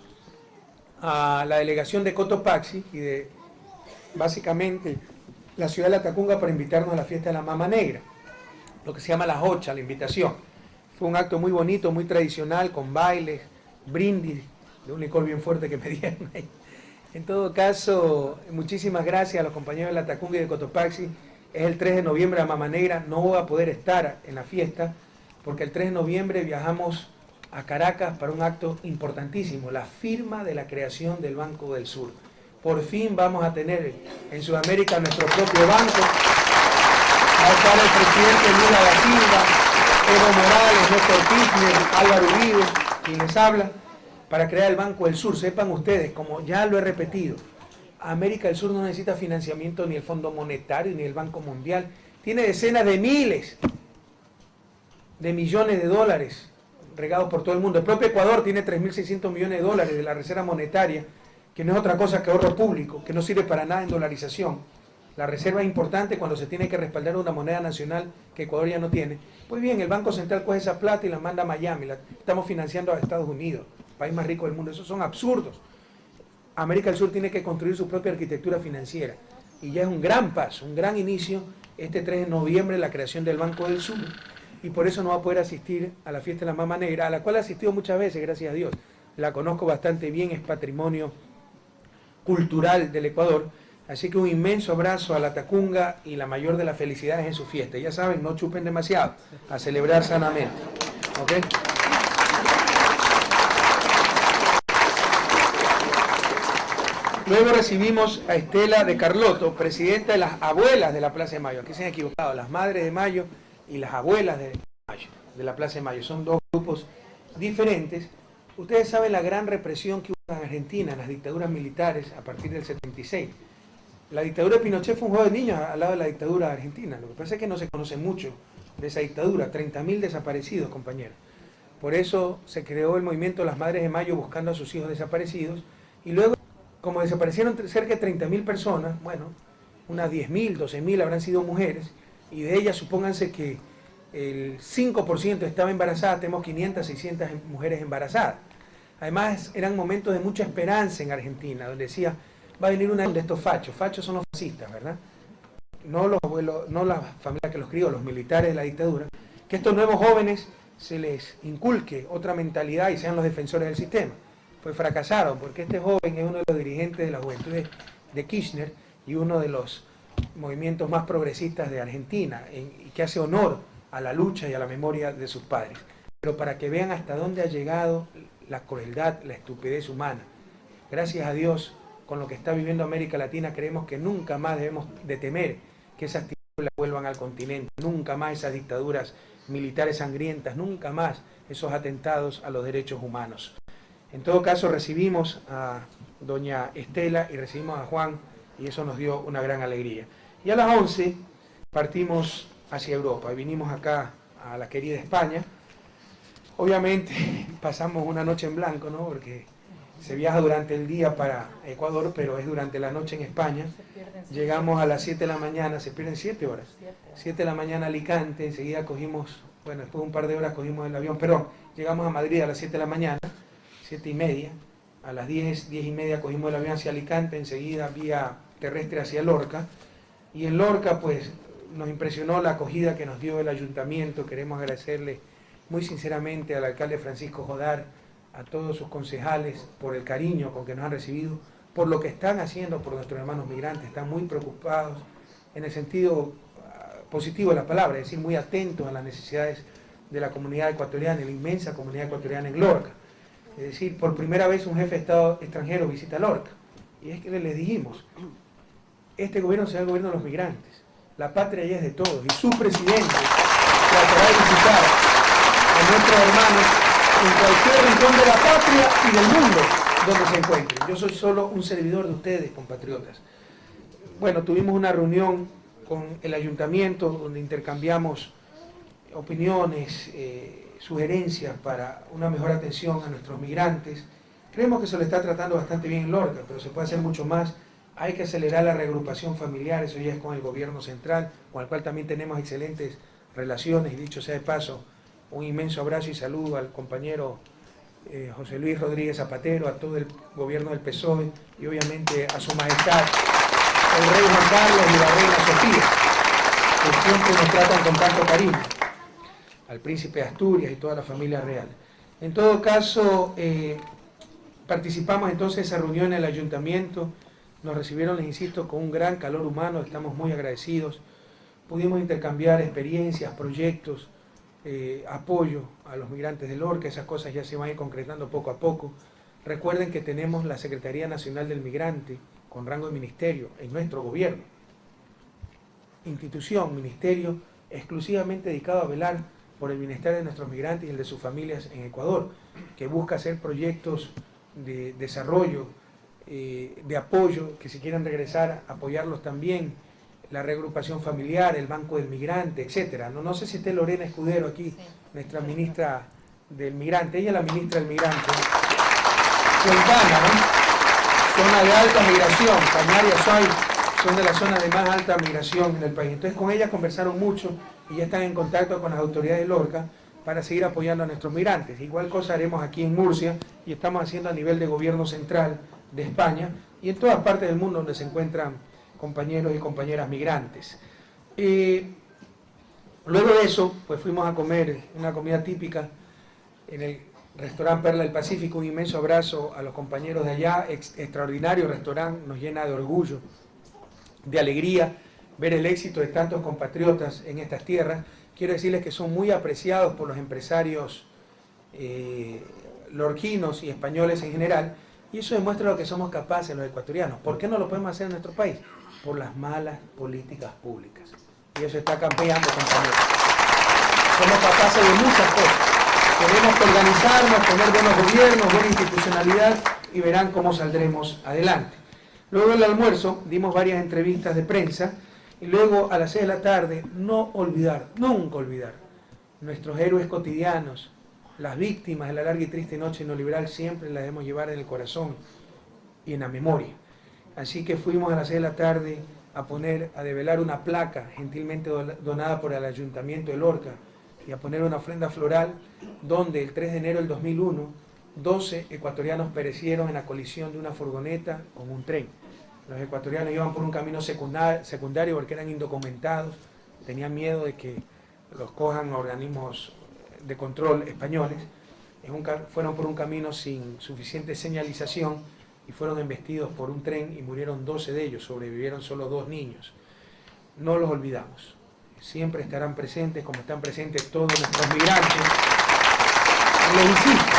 A: a la delegación de Cotopaxi y de, básicamente, la ciudad de La Tacunga para invitarnos a la fiesta de la Mama Negra, lo que se llama la Jocha, la invitación. Fue un acto muy bonito, muy tradicional, con bailes, brindis, de un licor bien fuerte que me dieron ahí. En todo caso, muchísimas gracias a los compañeros de La Tacunga y de Cotopaxi. Es el 3 de noviembre la Mama Negra, no voy a poder estar en la fiesta, porque el 3 de noviembre viajamos a Caracas para un acto importantísimo, la firma de la creación del Banco del Sur. Por fin vamos a tener en Sudamérica nuestro propio banco. Va a estar el presidente Lula da Silva, Evo Morales, Néstor Kirchner, Álvaro Uribe, quien les habla, para crear el Banco del Sur. Sepan ustedes, como ya lo he repetido, América del Sur no necesita financiamiento ni el Fondo Monetario ni el Banco Mundial. Tiene decenas de miles de millones de dólares regados por todo el mundo. El propio Ecuador tiene 3.600 millones de dólares de la Reserva Monetaria, que no es otra cosa que ahorro público, que no sirve para nada en dolarización. La reserva es importante cuando se tiene que respaldar una moneda nacional que Ecuador ya no tiene. Pues bien, el Banco Central coge esa plata y la manda a Miami. La estamos financiando a Estados Unidos, país más rico del mundo. Esos son absurdos. América del Sur tiene que construir su propia arquitectura financiera. Y ya es un gran paso, un gran inicio, este 3 de noviembre, la creación del Banco del Sur. Y por eso no va a poder asistir a la fiesta de la Mama Negra, a la cual he asistido muchas veces, gracias a Dios. La conozco bastante bien, es patrimonio cultural del Ecuador. Así que un inmenso abrazo a La Tacunga y la mayor de las felicidades en su fiesta. Ya saben, no chupen demasiado, a celebrar sanamente. ¿Ok? Luego recibimos a Estela de Carlotto, presidenta de las abuelas de la Plaza de Mayo. Aquí se han equivocado, las madres de Mayo y las abuelas de Mayo, de la Plaza de Mayo. Son dos grupos diferentes. Ustedes saben la gran represión que hubo en Argentina, en las dictaduras militares, a partir del 76. La dictadura de Pinochet fue un juego de niños al lado de la dictadura argentina. Lo que pasa es que no se conoce mucho de esa dictadura. 30.000 desaparecidos, compañeros. Por eso se creó el movimiento Las Madres de Mayo buscando a sus hijos desaparecidos. Y luego, como desaparecieron cerca de 30.000 personas, bueno, unas 10.000, 12.000 habrán sido mujeres. Y de ellas, supónganse que el 5% estaba embarazada. Tenemos 500, 600 mujeres embarazadas. Además, eran momentos de mucha esperanza en Argentina, donde decía, va a venir una de estos fachos. Fachos son los fascistas, ¿verdad? No los abuelos, no la familia que los crió, los militares de la dictadura. Que estos nuevos jóvenes se les inculque otra mentalidad y sean los defensores del sistema. Pues fracasaron, porque este joven es uno de los dirigentes de la juventud de Kirchner y uno de los movimientos más progresistas de Argentina, y que hace honor a la lucha y a la memoria de sus padres. Pero para que vean hasta dónde ha llegado la crueldad, la estupidez humana. Gracias a Dios, con lo que está viviendo América Latina, creemos que nunca más debemos de temer que esas tinieblas vuelvan al continente, nunca más esas dictaduras militares sangrientas, nunca más esos atentados a los derechos humanos. En todo caso, recibimos a doña Estela y recibimos a Juan, y eso nos dio una gran alegría. Y a las 11 partimos hacia Europa y vinimos acá a la querida España. Obviamente pasamos una noche en blanco, ¿no? Porque se viaja durante el día para Ecuador, pero es durante la noche en España. Llegamos a las 7 de la mañana, se pierden 7 horas. 7 de la mañana a Alicante, enseguida cogimos, bueno, después de un par de horas cogimos el avión, perdón, llegamos a Madrid a las 7 de la mañana, 7:30, a las 10:30 cogimos el avión hacia Alicante, enseguida vía terrestre hacia Lorca, y en Lorca pues nos impresionó la acogida que nos dio el ayuntamiento. Queremos agradecerle muy sinceramente al alcalde Francisco Jodar, a todos sus concejales, por el cariño con que nos han recibido, por lo que están haciendo por nuestros hermanos migrantes. Están muy preocupados en el sentido positivo de la palabra, es decir, muy atentos a las necesidades de la comunidad ecuatoriana, de la inmensa comunidad ecuatoriana en Lorca. Es decir, por primera vez un jefe de Estado extranjero visita Lorca. Y es que les dijimos, este gobierno será el gobierno de los migrantes. La patria ya es de todos, y su presidente tratará de visitar a nuestros hermanos en cualquier rincón de la patria y del mundo donde se encuentren. Yo soy solo un servidor de ustedes, compatriotas. Bueno, tuvimos una reunión con el ayuntamiento donde intercambiamos opiniones, sugerencias para una mejor atención a nuestros migrantes. Creemos que se le está tratando bastante bien en Lorca, pero se puede hacer mucho más. Hay que acelerar la reagrupación familiar, eso ya es con el gobierno central, con el cual también tenemos excelentes relaciones, y dicho sea de paso, un inmenso abrazo y saludo al compañero José Luis Rodríguez Zapatero, a todo el gobierno del PSOE y obviamente a su majestad el rey Juan Carlos y la reina Sofía, que siempre nos tratan con tanto cariño, al príncipe de Asturias y toda la familia real. En todo caso, participamos entonces de esa reunión en el ayuntamiento. Nos recibieron, les insisto, con un gran calor humano, estamos muy agradecidos. Pudimos intercambiar experiencias, proyectos, apoyo a los migrantes de Lorca. Esas cosas ya se van a ir concretando poco a poco. Recuerden que tenemos la Secretaría Nacional del Migrante con rango de ministerio en nuestro gobierno. Institución, ministerio, exclusivamente dedicado a velar por el bienestar de nuestros migrantes y el de sus familias en Ecuador, que busca hacer proyectos de desarrollo, de apoyo, que si quieren regresar, apoyarlos también, la reagrupación familiar, el Banco del Migrante, etcétera. No sé si esté Lorena Escudero aquí, sí, nuestra ministra del Migrante. Ella es la ministra del Migrante. Cuencana, ¿no? Zona de alta migración, Cañar y Azuay son de las zonas de más alta migración en el país. Entonces con ella conversaron mucho y ya están en contacto con las autoridades de Lorca para seguir apoyando a nuestros migrantes. Igual cosa haremos aquí en Murcia y estamos haciendo a nivel de gobierno central de España y en todas partes del mundo donde se encuentran compañeros y compañeras migrantes. Luego de eso, pues fuimos a comer una comida típica en el restaurante Perla del Pacífico. Un inmenso abrazo a los compañeros de allá, extraordinario restaurante, nos llena de orgullo, de alegría ver el éxito de tantos compatriotas en estas tierras. Quiero decirles que son muy apreciados por los empresarios lorquinos y españoles en general, y eso demuestra lo que somos capaces los ecuatorianos. ¿Por qué no lo podemos hacer en nuestro país? Por las malas políticas públicas. Y eso está campeando, compañeros. Somos capaces de muchas cosas. Tenemos que organizarnos, tener buenos gobiernos, buena institucionalidad, y verán cómo saldremos adelante. Luego del almuerzo dimos varias entrevistas de prensa, y luego a las 6 de la tarde, no olvidar, nunca olvidar, nuestros héroes cotidianos, las víctimas de la larga y triste noche neoliberal, siempre las debemos llevar en el corazón y en la memoria. Así que fuimos a las 6 de la tarde a develar una placa gentilmente donada por el Ayuntamiento de Lorca y a poner una ofrenda floral donde el 3 de enero del 2001 12 ecuatorianos perecieron en la colisión de una furgoneta con un tren. Los ecuatorianos iban por un camino secundario porque eran indocumentados, tenían miedo de que los cojan organismos de control españoles. Fueron por un camino sin suficiente señalización y fueron embestidos por un tren y murieron 12 de ellos, sobrevivieron solo 2 niños. No los olvidamos, siempre estarán presentes como están presentes todos nuestros migrantes. Les insisto,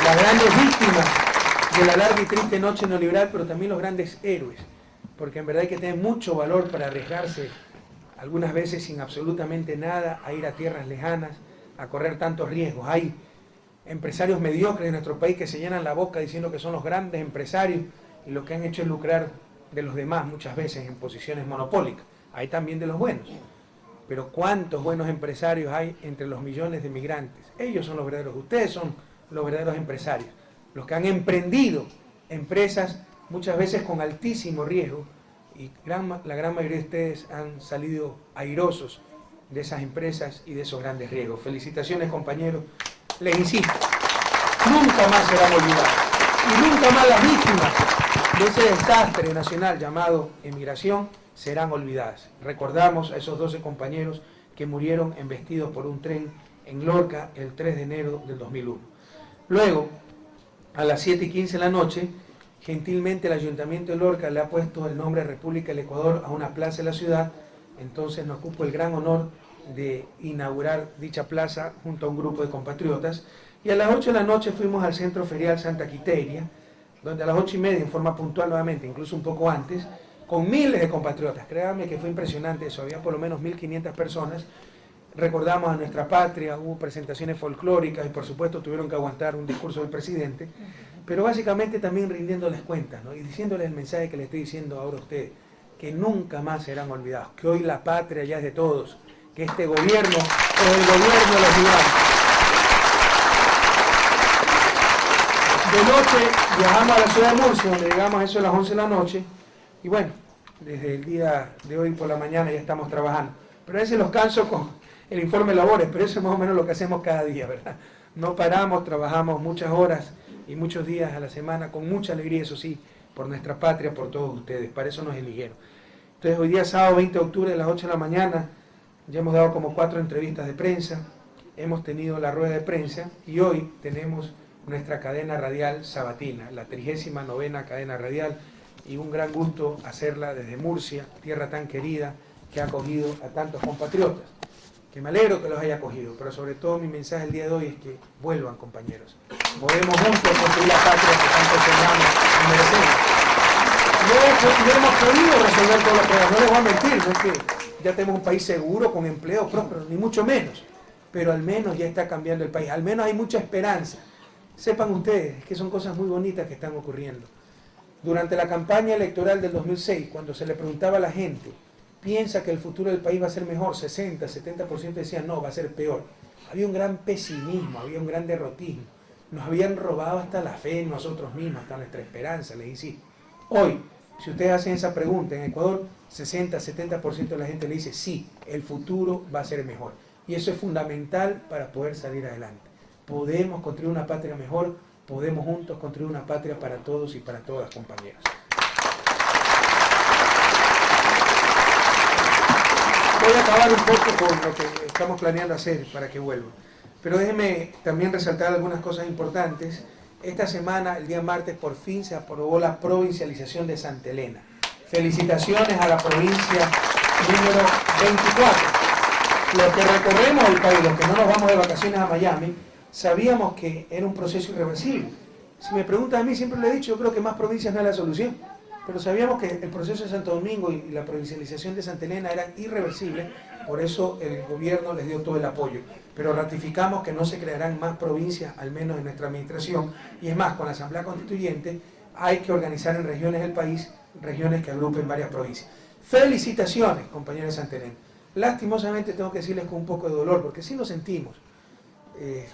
A: las grandes víctimas de la larga y triste noche neoliberal, pero también los grandes héroes, porque en verdad hay que tener mucho valor para arriesgarse, algunas veces sin absolutamente nada, a ir a tierras lejanas, a correr tantos riesgos. Hay empresarios mediocres en nuestro país que se llenan la boca diciendo que son los grandes empresarios y lo que han hecho es lucrar de los demás muchas veces en posiciones monopólicas. Hay también de los buenos, pero ¿cuántos buenos empresarios hay entre los millones de migrantes? Ellos son los verdaderos, ustedes son los verdaderos empresarios, los que han emprendido empresas muchas veces con altísimo riesgo, y la gran mayoría de ustedes han salido airosos de esas empresas y de esos grandes riesgos. Felicitaciones, compañeros. Les insisto, nunca más serán olvidados y nunca más las víctimas de ese desastre nacional llamado emigración serán olvidadas. Recordamos a esos 12 compañeros que murieron embestidos por un tren en Lorca el 3 de enero del 2001. Luego, a las 7:15 de la noche, gentilmente el Ayuntamiento de Lorca le ha puesto el nombre República del Ecuador a una plaza de la ciudad. Entonces nos cupo el gran honor de inaugurar dicha plaza junto a un grupo de compatriotas. Y a las 8 de la noche fuimos al Centro Ferial Santa Quiteria, donde a las 8:30, en forma puntual nuevamente, incluso un poco antes, con miles de compatriotas, créanme que fue impresionante eso, había por lo menos 1.500 personas, recordamos a nuestra patria, hubo presentaciones folclóricas y por supuesto tuvieron que aguantar un discurso del presidente, pero básicamente también rindiéndoles cuentas, ¿no? Y diciéndoles el mensaje que les estoy diciendo ahora a ustedes, que nunca más serán olvidados, que hoy la patria ya es de todos, que este gobierno es el gobierno de los migrantes. De noche viajamos a la ciudad de Murcia, donde llegamos a eso a las 11 de la noche, y bueno, desde el día de hoy por la mañana ya estamos trabajando. Pero a veces los canso con el informe de labores, pero eso es más o menos lo que hacemos cada día, ¿verdad? No paramos, trabajamos muchas horas y muchos días a la semana, con mucha alegría, eso sí, por nuestra patria, por todos ustedes, para eso nos eligieron. Entonces hoy día sábado 20 de octubre a las 8 de la mañana, ya hemos dado como 4 entrevistas de prensa, hemos tenido la rueda de prensa y hoy tenemos nuestra cadena radial sabatina, la 39ª cadena radial, y un gran gusto hacerla desde Murcia, tierra tan querida que ha acogido a tantos compatriotas. Que me alegro que los haya acogido, pero sobre todo mi mensaje el día de hoy es que vuelvan, compañeros. Podemos juntos construir la patria que tanto soñamos y merecemos. No hemos podido resolver todos los problemas, no les voy a mentir, no es que ya tenemos un país seguro, con empleo próspero, ni mucho menos, pero al menos ya está cambiando el país, al menos hay mucha esperanza. Sepan ustedes que son cosas muy bonitas que están ocurriendo. Durante la campaña electoral del 2006, cuando se le preguntaba a la gente, ¿piensa que el futuro del país va a ser mejor? 60, 70% decían no, va a ser peor. Había un gran pesimismo, había un gran derrotismo. Nos habían robado hasta la fe en nosotros mismos, hasta nuestra esperanza, les insisto. Hoy, si ustedes hacen esa pregunta en Ecuador, 60, 70% de la gente le dice sí, el futuro va a ser mejor. Y eso es fundamental para poder salir adelante. Podemos construir una patria mejor, podemos juntos construir una patria para todos y para todas, compañeros. Voy a acabar un poco con lo que estamos planeando hacer para que vuelva. Pero déjenme también resaltar algunas cosas importantes. Esta semana, el día martes, por fin se aprobó la provincialización de Santa Elena. Felicitaciones a la provincia número 24. Los que recorremos el país, los que no nos vamos de vacaciones a Miami, sabíamos que era un proceso irreversible. Si me preguntan a mí, siempre lo he dicho, yo creo que más provincias no es la solución. Pero sabíamos que el proceso de Santo Domingo y la provincialización de Santa Elena eran irreversibles, por eso el gobierno les dio todo el apoyo. Pero ratificamos que no se crearán más provincias, al menos en nuestra administración, y es más, con la Asamblea Constituyente hay que organizar en regiones del país, regiones que agrupen varias provincias. Felicitaciones, compañeros de Santa Elena. Lastimosamente tengo que decirles con un poco de dolor, porque sí nos sentimos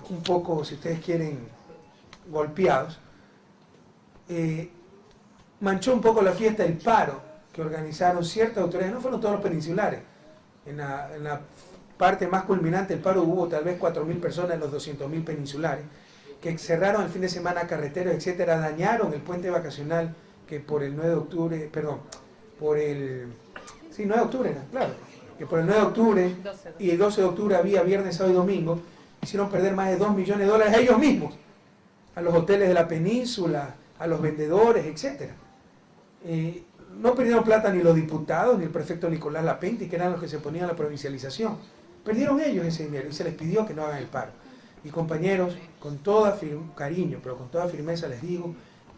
A: un poco, si ustedes quieren, golpeados. Manchó un poco la fiesta el paro que organizaron ciertas autoridades, no fueron todos los peninsulares. En la parte más culminante del paro hubo tal vez 4.000 personas en los 200.000 peninsulares, que cerraron el fin de semana carreteras, etcétera, dañaron el puente vacacional que por el 9 de octubre, perdón, por el... Sí, 9 de octubre era, claro. Que por el 9 de octubre y el 12 de octubre había viernes, sábado y domingo, hicieron perder más de $2 millones a ellos mismos, a los hoteles de la península, a los vendedores, etc. No perdieron plata ni los diputados, ni el prefecto Nicolás Lapenti, que eran los que se ponían a la provincialización. Perdieron ellos ese dinero y se les pidió que no hagan el paro. Y compañeros, con todo cariño, pero con toda firmeza les digo,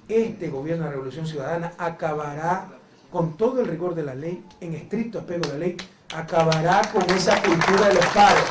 A: este gobierno de Revolución Ciudadana acabará con todo el rigor de la ley, en estricto apego a la ley, acabará con esa cultura de los paros.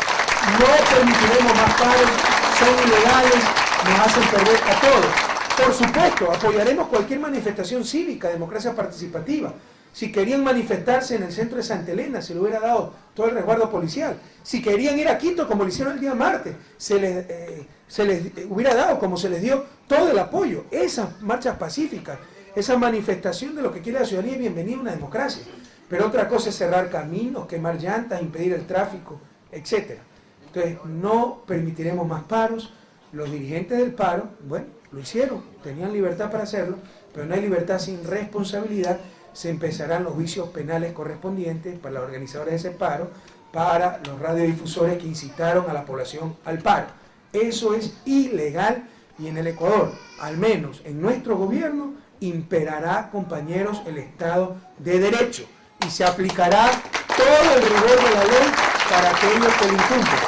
A: No permitiremos más paros, son ilegales, nos hacen perder a todos. Por supuesto, apoyaremos cualquier manifestación cívica, democracia participativa. Si querían manifestarse en el centro de Santa Elena, se le hubiera dado todo el resguardo policial. Si querían ir a Quito, como lo hicieron el día martes, se les hubiera dado, como se les dio, todo el apoyo. Esas marchas pacíficas, esa manifestación de lo que quiere la ciudadanía es bienvenida a una democracia. Pero otra cosa es cerrar caminos, quemar llantas, impedir el tráfico, etc. Entonces, no permitiremos más paros. Los dirigentes del paro, bueno, lo hicieron, tenían libertad para hacerlo, pero no hay libertad sin responsabilidad. Se empezarán los juicios penales correspondientes para los organizadores de ese paro, para los radiodifusores que incitaron a la población al paro. Eso es ilegal y en el Ecuador, al menos en nuestro gobierno, imperará, compañeros, el Estado de Derecho y se aplicará todo el rigor de la ley para aquellos que lo incumplen.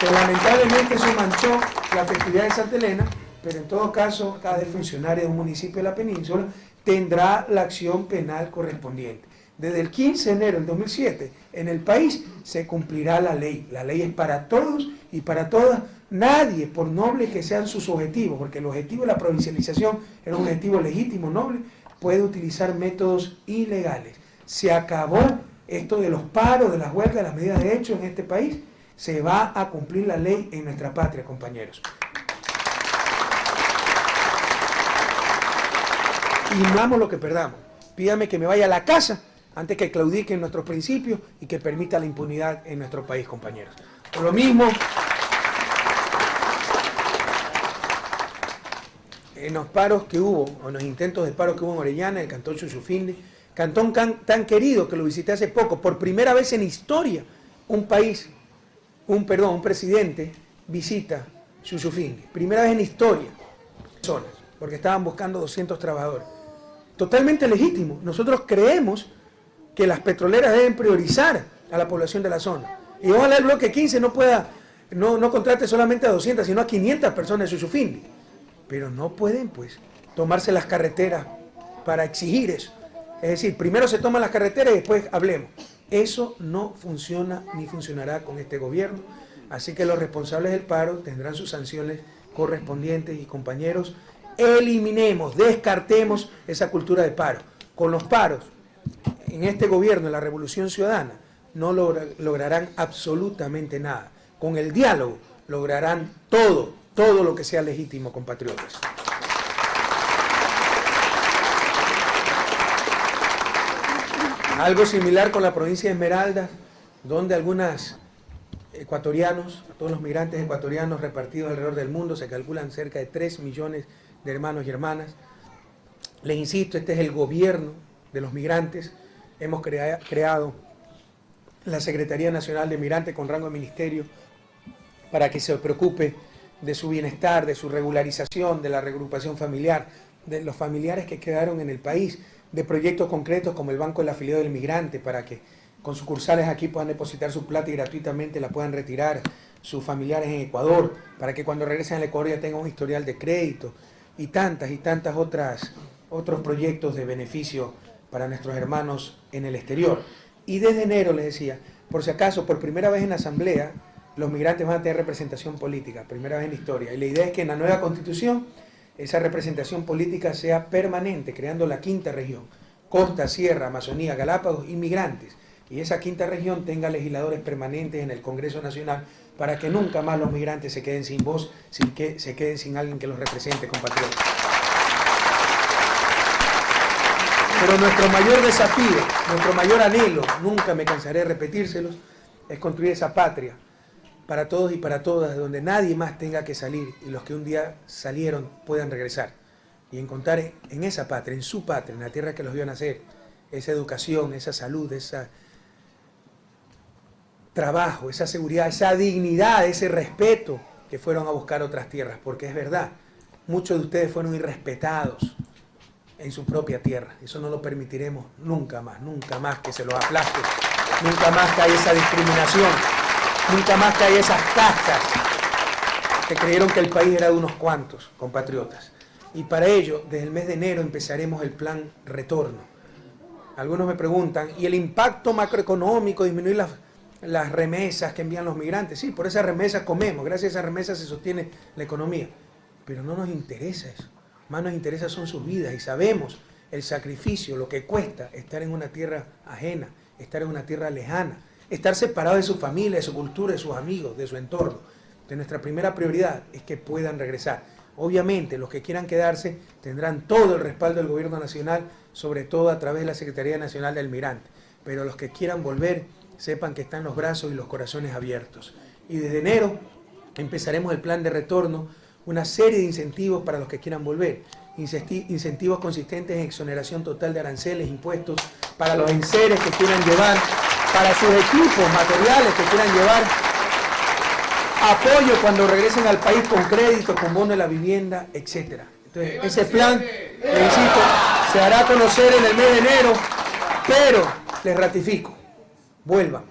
A: Que lamentablemente eso manchó la festividad de Santa Elena, pero en todo caso, cada funcionario de un municipio de la península tendrá la acción penal correspondiente. Desde el 15 de enero del 2007, en el país se cumplirá la ley. La ley es para todos y para todas. Nadie, por noble que sean sus objetivos, porque el objetivo de la provincialización era un objetivo legítimo, noble, puede utilizar métodos ilegales. Se acabó esto de los paros, de las huelgas, de las medidas de hecho en este país. Se va a cumplir la ley en nuestra patria, compañeros. Y no damos lo que perdamos. Pídame que me vaya a la casa antes que claudiquen nuestros principios y que permita la impunidad en nuestro país, compañeros. Por lo mismo, en los paros que hubo, o en los intentos de paro que hubo en Orellana, el cantón Chuchufindi, cantón tan querido que lo visité hace poco, por primera vez en historia, un presidente visita Chuchufindi. Primera vez en historia, personas, porque estaban buscando 200 trabajadores. Totalmente legítimo. Nosotros creemos que las petroleras deben priorizar a la población de la zona. Y ojalá el bloque 15 no contrate solamente a 200, sino a 500 personas de Chuchufindi. Pero no pueden, pues, tomarse las carreteras para exigir eso. Es decir, primero se toman las carreteras y después hablemos. Eso no funciona ni funcionará con este gobierno. Así que los responsables del paro tendrán sus sanciones correspondientes y, compañeros, eliminemos, descartemos esa cultura de paro. Con los paros, en este gobierno, en la Revolución Ciudadana, no lograrán absolutamente nada. Con el diálogo lograrán todo lo que sea legítimo, compatriotas. Algo similar con la provincia de Esmeraldas, donde algunos ecuatorianos, todos los migrantes ecuatorianos repartidos alrededor del mundo, se calculan cerca de 3 millones de hermanos y hermanas. Les insisto, este es el gobierno de los migrantes. Hemos creado la Secretaría Nacional de Migrantes con rango de ministerio para que se preocupe de su bienestar, de su regularización, de la reagrupación familiar, de los familiares que quedaron en el país, de proyectos concretos como el Banco del Afiliado del Migrante, para que con sucursales aquí puedan depositar su plata y gratuitamente la puedan retirar sus familiares en Ecuador, para que cuando regresen al Ecuador ya tengan un historial de crédito, y tantas otros proyectos de beneficio para nuestros hermanos en el exterior. Y desde enero, les decía, por si acaso, por primera vez en la Asamblea, los migrantes van a tener representación política, primera vez en la historia. Y la idea es que en la nueva Constitución esa representación política sea permanente, creando la quinta región, costa, sierra, Amazonía, Galápagos, inmigrantes. Y esa quinta región tenga legisladores permanentes en el Congreso Nacional para que nunca más los migrantes se queden sin voz, se queden sin alguien que los represente, compatriotas. Pero nuestro mayor desafío, nuestro mayor anhelo, nunca me cansaré de repetírselos, es construir esa patria para todos y para todas, de donde nadie más tenga que salir y los que un día salieron puedan regresar. y encontrar en esa patria, en su patria, en la tierra que los vio nacer, esa educación, esa salud, ese trabajo, esa seguridad, esa dignidad, ese respeto que fueron a buscar otras tierras, porque es verdad, muchos de ustedes fueron irrespetados en su propia tierra. Eso no lo permitiremos nunca más que se los aplaste, nunca más que haya esa discriminación, nunca más que haya esas castas que creyeron que el país era de unos cuantos compatriotas. Y para ello, desde el mes de enero empezaremos el plan Retorno. Algunos me preguntan, ¿y el impacto macroeconómico, disminuir las remesas que envían los migrantes? Sí, por esas remesas comemos, gracias a esas remesas se sostiene la economía. Pero no nos interesa eso. Más nos interesa son sus vidas y sabemos el sacrificio, lo que cuesta estar en una tierra ajena, estar en una tierra lejana, estar separado de su familia, de su cultura, de sus amigos, de su entorno. Entonces nuestra primera prioridad es que puedan regresar. Obviamente los que quieran quedarse tendrán todo el respaldo del gobierno nacional, sobre todo a través de la Secretaría Nacional del Migrante. Pero los que quieran volver, sepan que están los brazos y los corazones abiertos. Y desde enero empezaremos el plan de retorno, una serie de incentivos para los que quieran volver. Incentivos consistentes en exoneración total de aranceles, impuestos, para los enseres que quieran llevar, para sus equipos materiales que quieran llevar, apoyo cuando regresen al país con crédito, con bono de la vivienda, etc. Entonces, ese plan, les insisto, se hará conocer en el mes de enero, pero les ratifico, vuelvan.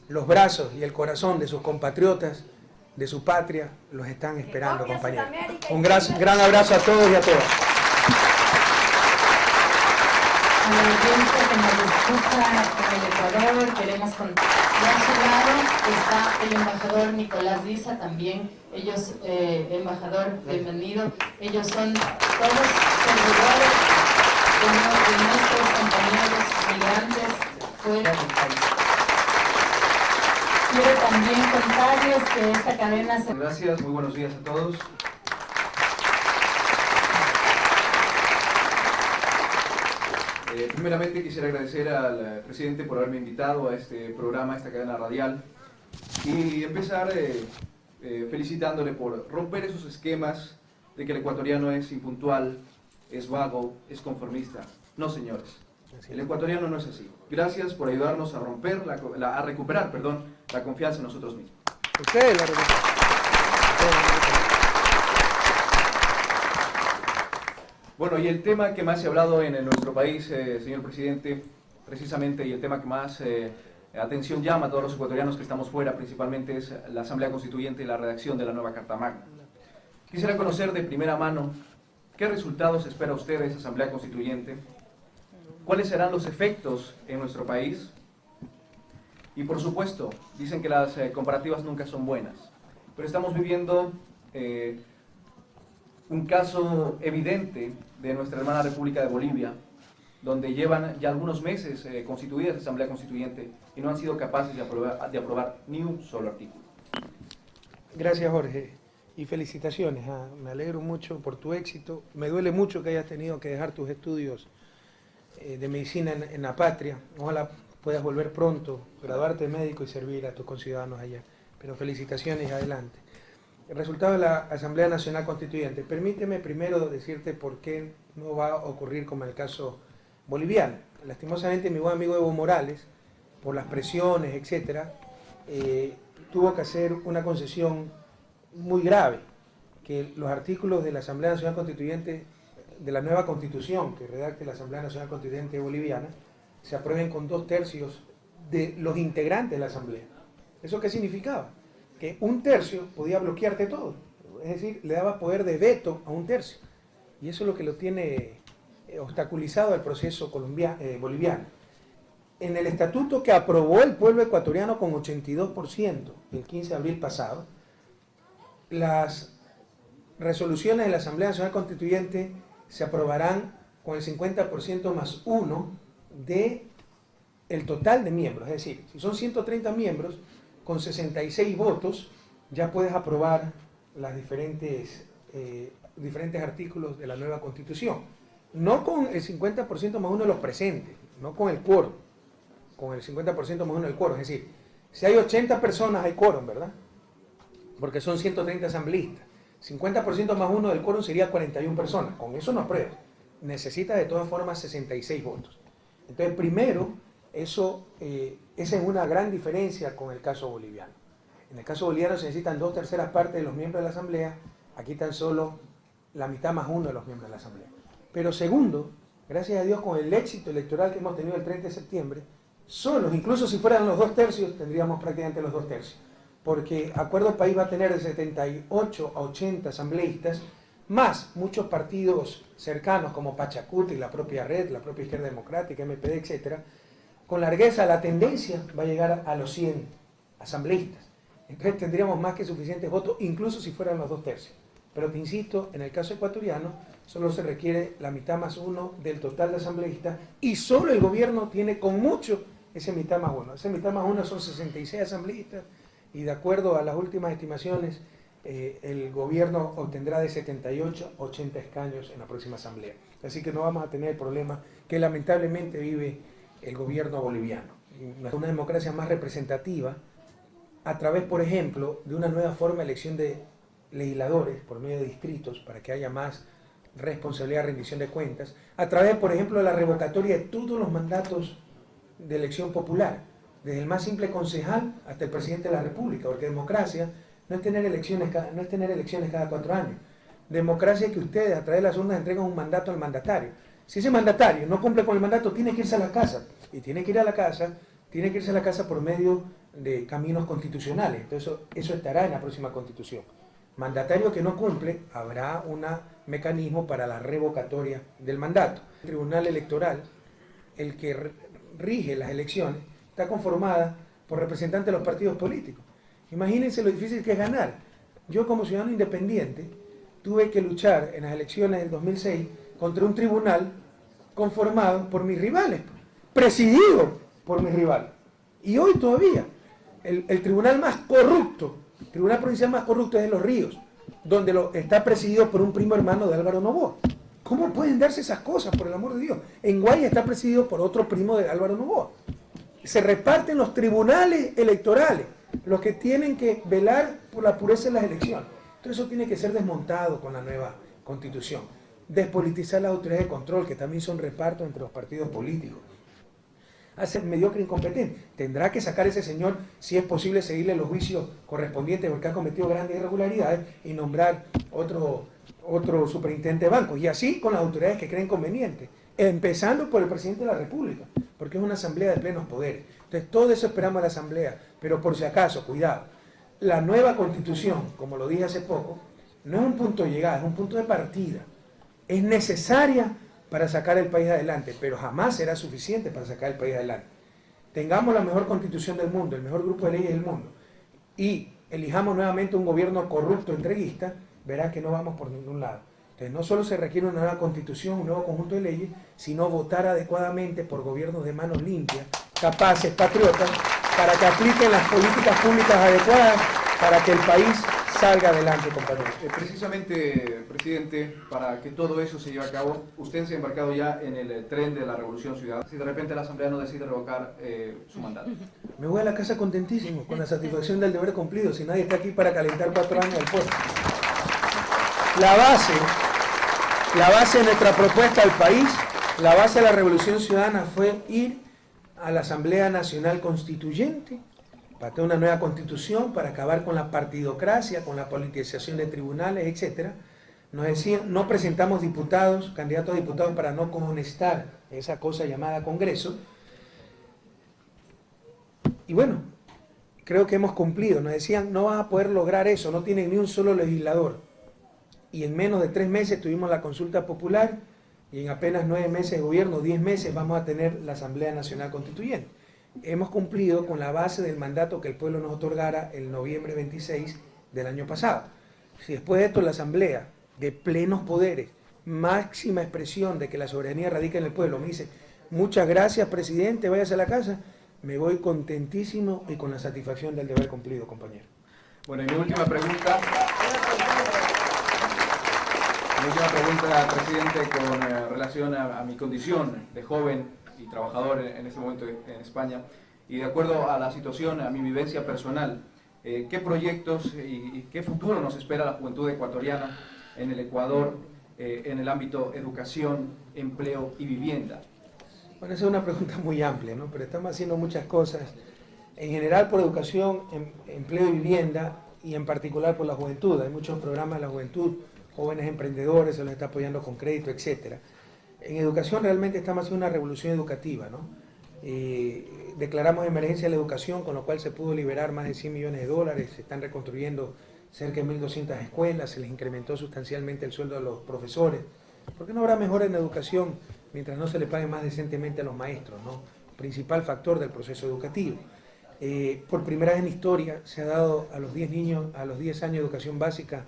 A: Los brazos y el corazón de sus compatriotas, de su patria, los están esperando, compañeros. Un gran abrazo a todos y a todas.
F: A la audiencia que nos escucha en el Ecuador, queremos contar. Y a su lado está el embajador Nicolás Diza también. Ellos, embajador, bienvenido. Ellos son todos servidores de nuestros compañeros migrantes fuera del país. Quiero también contarles que esta cadena se...
C: Gracias, muy buenos días a todos. Primeramente quisiera agradecer al presidente por haberme invitado a este programa, a esta cadena radial, y empezar felicitándole por romper esos esquemas de que el ecuatoriano es impuntual, es vago, es conformista. No, señores, el ecuatoriano no es así. Gracias por ayudarnos a romper, a recuperar la confianza en nosotros mismos.
A: Ustedes la recuperan.
C: Bueno, y el tema que más se ha hablado en nuestro país, señor presidente, precisamente, y el tema que más atención llama a todos los ecuatorianos que estamos fuera, principalmente, es la Asamblea Constituyente y la redacción de la nueva Carta Magna. Quisiera conocer de primera mano qué resultados espera usted de esa Asamblea Constituyente, cuáles serán los efectos en nuestro país, y por supuesto, dicen que las comparativas nunca son buenas, pero estamos viviendo un caso evidente de nuestra hermana República de Bolivia, donde llevan ya algunos meses constituidas la Asamblea Constituyente y no han sido capaces de aprobar ni un solo artículo.
A: Gracias, Jorge, y felicitaciones. Me alegro mucho por tu éxito. Me duele mucho que hayas tenido que dejar tus estudios de medicina en la patria. Ojalá puedas volver pronto, graduarte de médico y servir a tus conciudadanos allá. Pero felicitaciones y adelante. El resultado de la Asamblea Nacional Constituyente. Permíteme primero decirte por qué no va a ocurrir como en el caso boliviano. Lastimosamente, mi buen amigo Evo Morales, por las presiones, etcétera, tuvo que hacer una concesión muy grave, que los artículos de la Asamblea Nacional Constituyente, de la nueva Constitución que redacte la Asamblea Nacional Constituyente boliviana, se aprueben con 2/3 de los integrantes de la Asamblea. ¿Eso qué significaba? Que 1/3 podía bloquearte todo, es decir, le daba poder de veto a 1/3, y eso es lo que lo tiene obstaculizado el proceso boliviano. En el estatuto que aprobó el pueblo ecuatoriano con 82% el 15 de abril pasado, las resoluciones de la Asamblea Nacional Constituyente se aprobarán con el 50% más 1 del total de miembros, es decir, si son 130 miembros, con 66 votos ya puedes aprobar los diferentes artículos de la nueva Constitución. No con el 50% más 1 de los presentes, no con el quórum, con el 50% más 1 del quórum. Es decir, si hay 80 personas hay quórum, ¿verdad? Porque son 130 asambleístas. 50% más 1 del quórum sería 41 personas. Con eso no aprueba. Necesita de todas formas 66 votos. Entonces, primero, esa es una gran diferencia con el caso boliviano. En el caso boliviano se necesitan 2/3 partes de los miembros de la Asamblea. Aquí tan solo la mitad más 1 de los miembros de la Asamblea. Pero segundo, gracias a Dios, con el éxito electoral que hemos tenido el 30 de septiembre, solos, incluso si fueran los 2/3, tendríamos prácticamente los 2/3. Porque Acuerdo País va a tener de 78 a 80 asambleístas, más muchos partidos cercanos como Pachacuti, la propia Red, la propia Izquierda Democrática, MPD, etc. Con largueza la tendencia va a llegar a los 100 asambleístas. Entonces tendríamos más que suficientes votos, incluso si fueran los 2/3. Pero te insisto, en el caso ecuatoriano, solo se requiere la mitad más 1 del total de asambleístas y solo el gobierno tiene con mucho ese mitad más 1. Ese mitad más 1 son 66 asambleístas y de acuerdo a las últimas estimaciones, el gobierno obtendrá de 78 a 80 escaños en la próxima asamblea. Así que no vamos a tener el problema que lamentablemente vive el gobierno boliviano. Una democracia más representativa a través, por ejemplo, de una nueva forma de elección de legisladores por medio de distritos para que haya más responsabilidad, rendición de cuentas, a través, por ejemplo, de la revocatoria de todos los mandatos de elección popular, desde el más simple concejal hasta el presidente de la República, porque democracia no es tener elecciones cada 4 años. Democracia es que ustedes a través de las urnas entregan un mandato al mandatario. Si ese mandatario no cumple con el mandato, tiene que irse a la casa, y tiene que irse a la casa por medio de caminos constitucionales. Entonces eso estará en la próxima Constitución. Mandatario que no cumple, habrá un mecanismo para la revocatoria del mandato. El Tribunal Electoral, el que rige las elecciones, está conformada por representantes de los partidos políticos. Imagínense lo difícil que es ganar. Yo como ciudadano independiente tuve que luchar en las elecciones del 2006 contra un tribunal conformado por mis rivales, presidido por mis rivales. Y hoy todavía, el tribunal más corrupto, el tribunal provincial más corrupto es de Los Ríos, donde está presidido por un primo hermano de Álvaro Noboa. ¿Cómo pueden darse esas cosas, por el amor de Dios? En Guaya está presidido por otro primo de Álvaro Noboa. Se reparten los tribunales electorales, los que tienen que velar por la pureza de las elecciones. Entonces eso tiene que ser desmontado con la nueva Constitución. Despolitizar las autoridades de control, que también son repartos entre los partidos políticos. Hacer mediocre incompetente. Tendrá que sacar ese señor, si es posible, seguirle los juicios correspondientes porque ha cometido grandes irregularidades y nombrar otro superintendente de banco. Y así con las autoridades que creen conveniente. Empezando por el presidente de la República, porque es una asamblea de plenos poderes. Entonces todo eso esperamos de la asamblea, pero por si acaso, cuidado, la nueva Constitución, como lo dije hace poco, no es un punto de llegada, es un punto de partida. Es necesaria para sacar el país adelante, pero jamás será suficiente para sacar el país adelante. Tengamos la mejor Constitución del mundo, el mejor grupo de leyes del mundo, y elijamos nuevamente un gobierno corrupto, entreguista, verán que no vamos por ningún lado. Entonces, no solo se requiere una nueva Constitución, un nuevo conjunto de leyes, sino votar adecuadamente por gobiernos de manos limpias, capaces, patriotas, para que apliquen las políticas públicas adecuadas para que el país salga adelante, compañeros.
C: Precisamente, presidente, para que todo eso se lleve a cabo, usted se ha embarcado ya en el tren de la Revolución Ciudadana. Si de repente la Asamblea no decide revocar su mandato.
A: Me voy a la casa contentísimo, con la satisfacción del deber cumplido, si nadie está aquí para calentar 4 años al pueblo. La base de nuestra propuesta al país, la base de la Revolución Ciudadana fue ir a la Asamblea Nacional Constituyente, para tener una nueva constitución, para acabar con la partidocracia, con la politización de tribunales, etc. Nos decían, no presentamos diputados, candidatos a diputados para no conhonestar esa cosa llamada Congreso. Y bueno, creo que hemos cumplido. Nos decían, no vas a poder lograr eso, no tienen ni un solo legislador. Y en menos de 3 meses tuvimos la consulta popular y en apenas 9 meses de gobierno, 10 meses, vamos a tener la Asamblea Nacional Constituyente. Hemos cumplido con la base del mandato que el pueblo nos otorgara el noviembre 26 del año pasado. Si después de esto la Asamblea, de plenos poderes, máxima expresión de que la soberanía radica en el pueblo, me dice, muchas gracias, presidente, váyase a la casa, me voy contentísimo y con la satisfacción del deber cumplido, compañero.
C: Bueno, y mi última pregunta, presidente, con relación a mi condición de joven y trabajador en este momento en España, y de acuerdo a la situación, a mi vivencia personal, ¿Qué proyectos y qué futuro nos espera la juventud ecuatoriana en el Ecuador en el ámbito educación, empleo y vivienda?
A: Bueno, esa es una pregunta muy amplia, ¿no? Pero estamos haciendo muchas cosas, en general por educación, empleo y vivienda, y en particular por la juventud. Hay muchos programas de la juventud, jóvenes emprendedores, se los está apoyando con crédito, etc. En educación realmente estamos haciendo una revolución educativa, ¿no? Declaramos emergencia de la educación, con lo cual se pudo liberar más de 100 millones de dólares, se están reconstruyendo cerca de 1.200 escuelas, se les incrementó sustancialmente el sueldo a los profesores. ¿Por qué no habrá mejora en educación mientras no se le pague más decentemente a los maestros, ¿no? Principal factor del proceso educativo. Por primera vez en historia se ha dado a los 10 niños, a los 10 años de educación básica,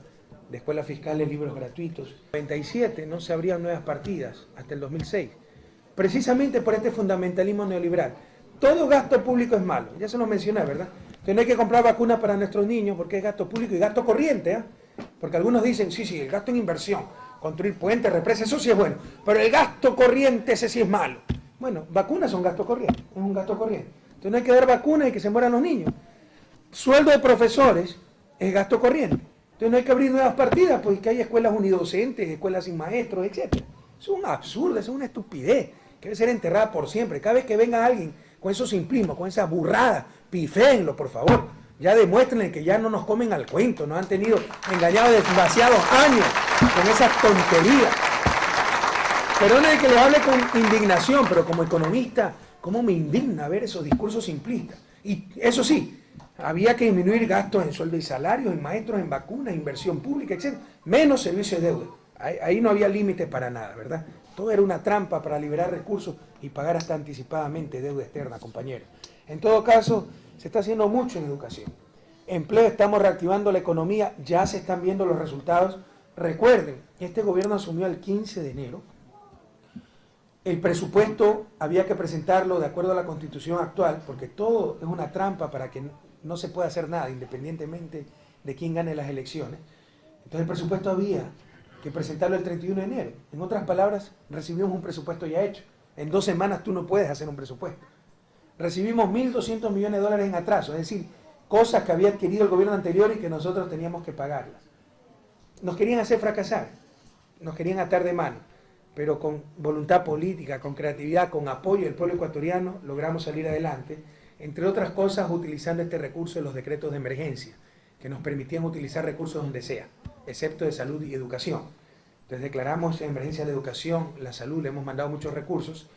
A: de escuelas fiscales, libros gratuitos. En el 97 no se abrían nuevas partidas hasta el 2006, precisamente por este fundamentalismo neoliberal. Todo gasto público es malo, ya se lo mencioné, ¿verdad? Que no hay que comprar vacunas para nuestros niños porque es gasto público y gasto corriente, ¿eh? Porque algunos dicen, sí, el gasto en inversión, construir puentes, represas, eso sí es bueno, pero el gasto corriente ese sí es malo. Bueno, vacunas son gasto corriente, es un gasto corriente. Entonces no hay que dar vacunas y que se mueran los niños. Sueldo de profesores es gasto corriente. Entonces no hay que abrir nuevas partidas, pues que hay escuelas unidocentes, escuelas sin maestros, etc. Es un absurdo, es una estupidez que debe ser enterrada por siempre. Cada vez que venga alguien con esos simplismos, con esa burrada, piféenlo, por favor. Ya demuéstrenle que ya no nos comen al cuento, nos han tenido engañados demasiados años con esas tonterías. Perdónenme que les hable con indignación, pero como economista, ¿cómo me indigna ver esos discursos simplistas? Y eso sí, había que disminuir gastos en sueldo y salarios, en maestros, en vacunas, inversión pública, etc. Menos servicio de deuda. Ahí no había límites para nada, ¿verdad? Todo era una trampa para liberar recursos y pagar hasta anticipadamente deuda externa, compañeros. En todo caso, se está haciendo mucho en educación. Empleo, estamos reactivando la economía, ya se están viendo los resultados. Recuerden, este gobierno asumió el 15 de enero. El presupuesto había que presentarlo de acuerdo a la Constitución actual, porque todo es una trampa para que no se pueda hacer nada, independientemente de quién gane las elecciones. Entonces el presupuesto había que presentarlo el 31 de enero. En otras palabras, recibimos un presupuesto ya hecho. En 2 semanas tú no puedes hacer un presupuesto. Recibimos 1.200 millones de dólares en atraso, es decir, cosas que había adquirido el gobierno anterior y que nosotros teníamos que pagarlas. Nos querían hacer fracasar, nos querían atar de mano, pero con voluntad política, con creatividad, con apoyo del pueblo ecuatoriano, logramos salir adelante, entre otras cosas utilizando este recurso de los decretos de emergencia, que nos permitían utilizar recursos donde sea, excepto de salud y educación. Entonces declaramos emergencia de educación, la salud, le hemos mandado muchos recursos,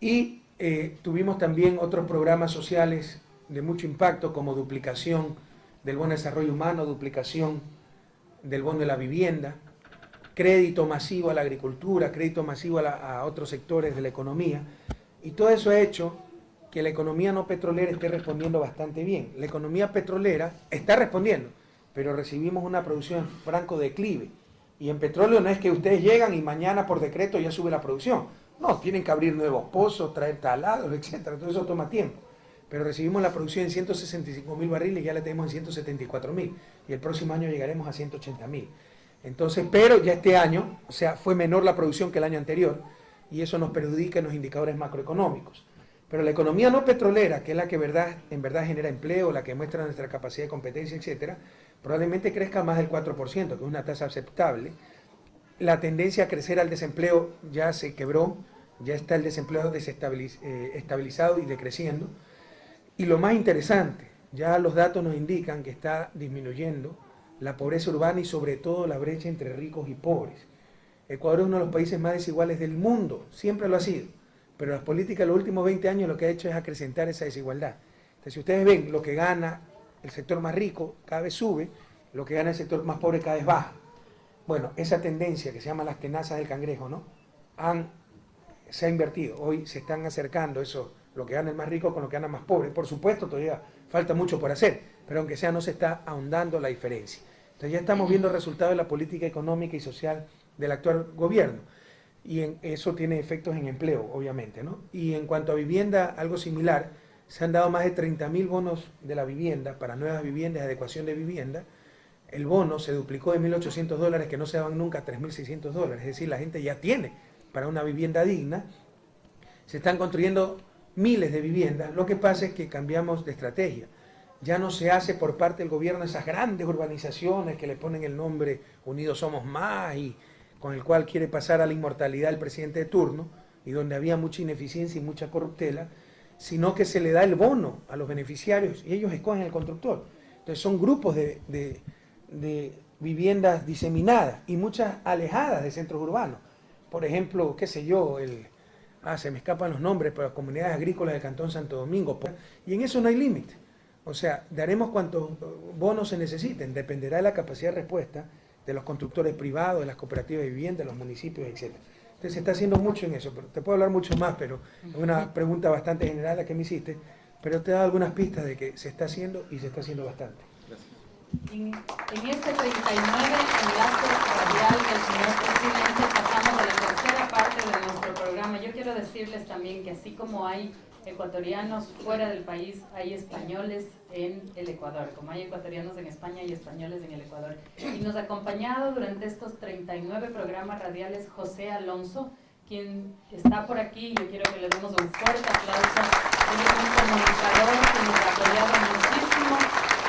A: y tuvimos también otros programas sociales de mucho impacto, como duplicación del bono de desarrollo humano, duplicación del bono de la vivienda, crédito masivo a la agricultura, crédito masivo a otros sectores de la economía, y todo eso ha hecho que la economía no petrolera esté respondiendo bastante bien. La economía petrolera está respondiendo, pero recibimos una producción en franco declive, y en petróleo no es que ustedes llegan y mañana por decreto ya sube la producción, no, tienen que abrir nuevos pozos, traer talados, etc. Todo eso toma tiempo, pero recibimos la producción en 165.000 barriles, ya la tenemos en 174.000, y el próximo año llegaremos a 180.000. Entonces, pero ya este año, o sea, fue menor la producción que el año anterior, y eso nos perjudica en los indicadores macroeconómicos. Pero la economía no petrolera, que es la que en verdad genera empleo, la que muestra nuestra capacidad de competencia, etcétera, probablemente crezca más del 4%, que es una tasa aceptable. La tendencia a crecer al desempleo ya se quebró, ya está el desempleo estabilizado y decreciendo. Y lo más interesante, ya los datos nos indican que está disminuyendo la pobreza urbana y sobre todo la brecha entre ricos y pobres. Ecuador es uno de los países más desiguales del mundo, siempre lo ha sido, pero las políticas de los últimos 20 años lo que ha hecho es acrecentar esa desigualdad. Entonces, si ustedes ven, lo que gana el sector más rico cada vez sube, lo que gana el sector más pobre cada vez baja. Bueno, esa tendencia que se llama las tenazas del cangrejo, ¿no? Se ha invertido. Hoy se están acercando eso, lo que gana el más rico con lo que gana el más pobre. Por supuesto, todavía falta mucho por hacer, pero aunque sea no se está ahondando la diferencia. Entonces ya estamos viendo resultados de la política económica y social del actual gobierno. Y eso tiene efectos en empleo, obviamente, ¿no? Y en cuanto a vivienda, algo similar, se han dado más de 30.000 bonos de la vivienda para nuevas viviendas, adecuación de vivienda. El bono se duplicó de $1.800, que no se daban nunca, a $3.600. Es decir, la gente ya tiene para una vivienda digna. Se están construyendo miles de viviendas. Lo que pasa es que cambiamos de estrategia. Ya no se hace por parte del gobierno esas grandes urbanizaciones que le ponen el nombre Unidos Somos Más y con el cual quiere pasar a la inmortalidad el presidente de turno y donde había mucha ineficiencia y mucha corruptela, sino que se le da el bono a los beneficiarios y ellos escogen el constructor. Entonces son grupos de viviendas diseminadas y muchas alejadas de centros urbanos. Por ejemplo, qué sé yo, se me escapan los nombres, pero las comunidades agrícolas del Cantón Santo Domingo. Y en eso no hay límite. O sea, daremos cuantos bonos se necesiten, dependerá de la capacidad de respuesta de los constructores privados, de las cooperativas de vivienda, de los municipios, etc. Entonces se está haciendo mucho en eso, pero te puedo hablar mucho más, pero es una pregunta bastante general la que me hiciste, pero te he dado algunas pistas de que se está haciendo y se está haciendo bastante.
F: En este 39 enlace radial del señor presidente pasamos a la tercera parte de nuestro programa. Yo quiero decirles también que así como hay ecuatorianos fuera del país, hay españoles en el Ecuador, como hay ecuatorianos en España y españoles en el Ecuador. Y nos ha acompañado durante estos 39 programas radiales José Alonso, quien está por aquí. Yo quiero que le demos un fuerte aplauso. Él es un comunicador que nos ha apoyado muchísimo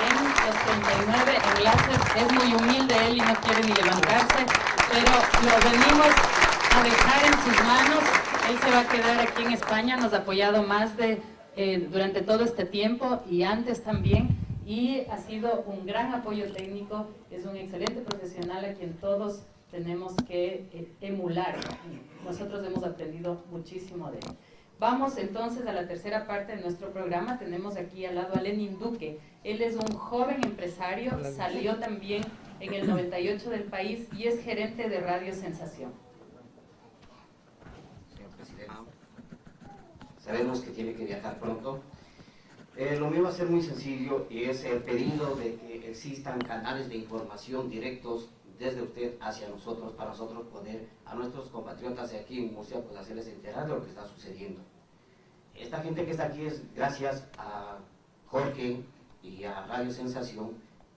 F: en los 39 enlaces. Es muy humilde él y no quiere ni levantarse, pero lo venimos a dejar en sus manos. Él se va a quedar aquí en España, nos ha apoyado durante todo este tiempo y antes también, y ha sido un gran apoyo técnico, es un excelente profesional a quien todos tenemos que emular. Nosotros hemos aprendido muchísimo de él. Vamos entonces a la tercera parte de nuestro programa. Tenemos aquí al lado a Lenin Duque. Él es un joven empresario, salió también en el 98 del país y es gerente de Radio Sensación.
G: Sabemos que tiene que viajar pronto. Lo mío va a ser muy sencillo y es el pedido de que existan canales de información directos desde usted hacia nosotros, para nosotros poder a nuestros compatriotas de aquí en Murcia pues hacerles enterar de lo que está sucediendo. Esta gente que está aquí es gracias a Jorge y a Radio Sensación,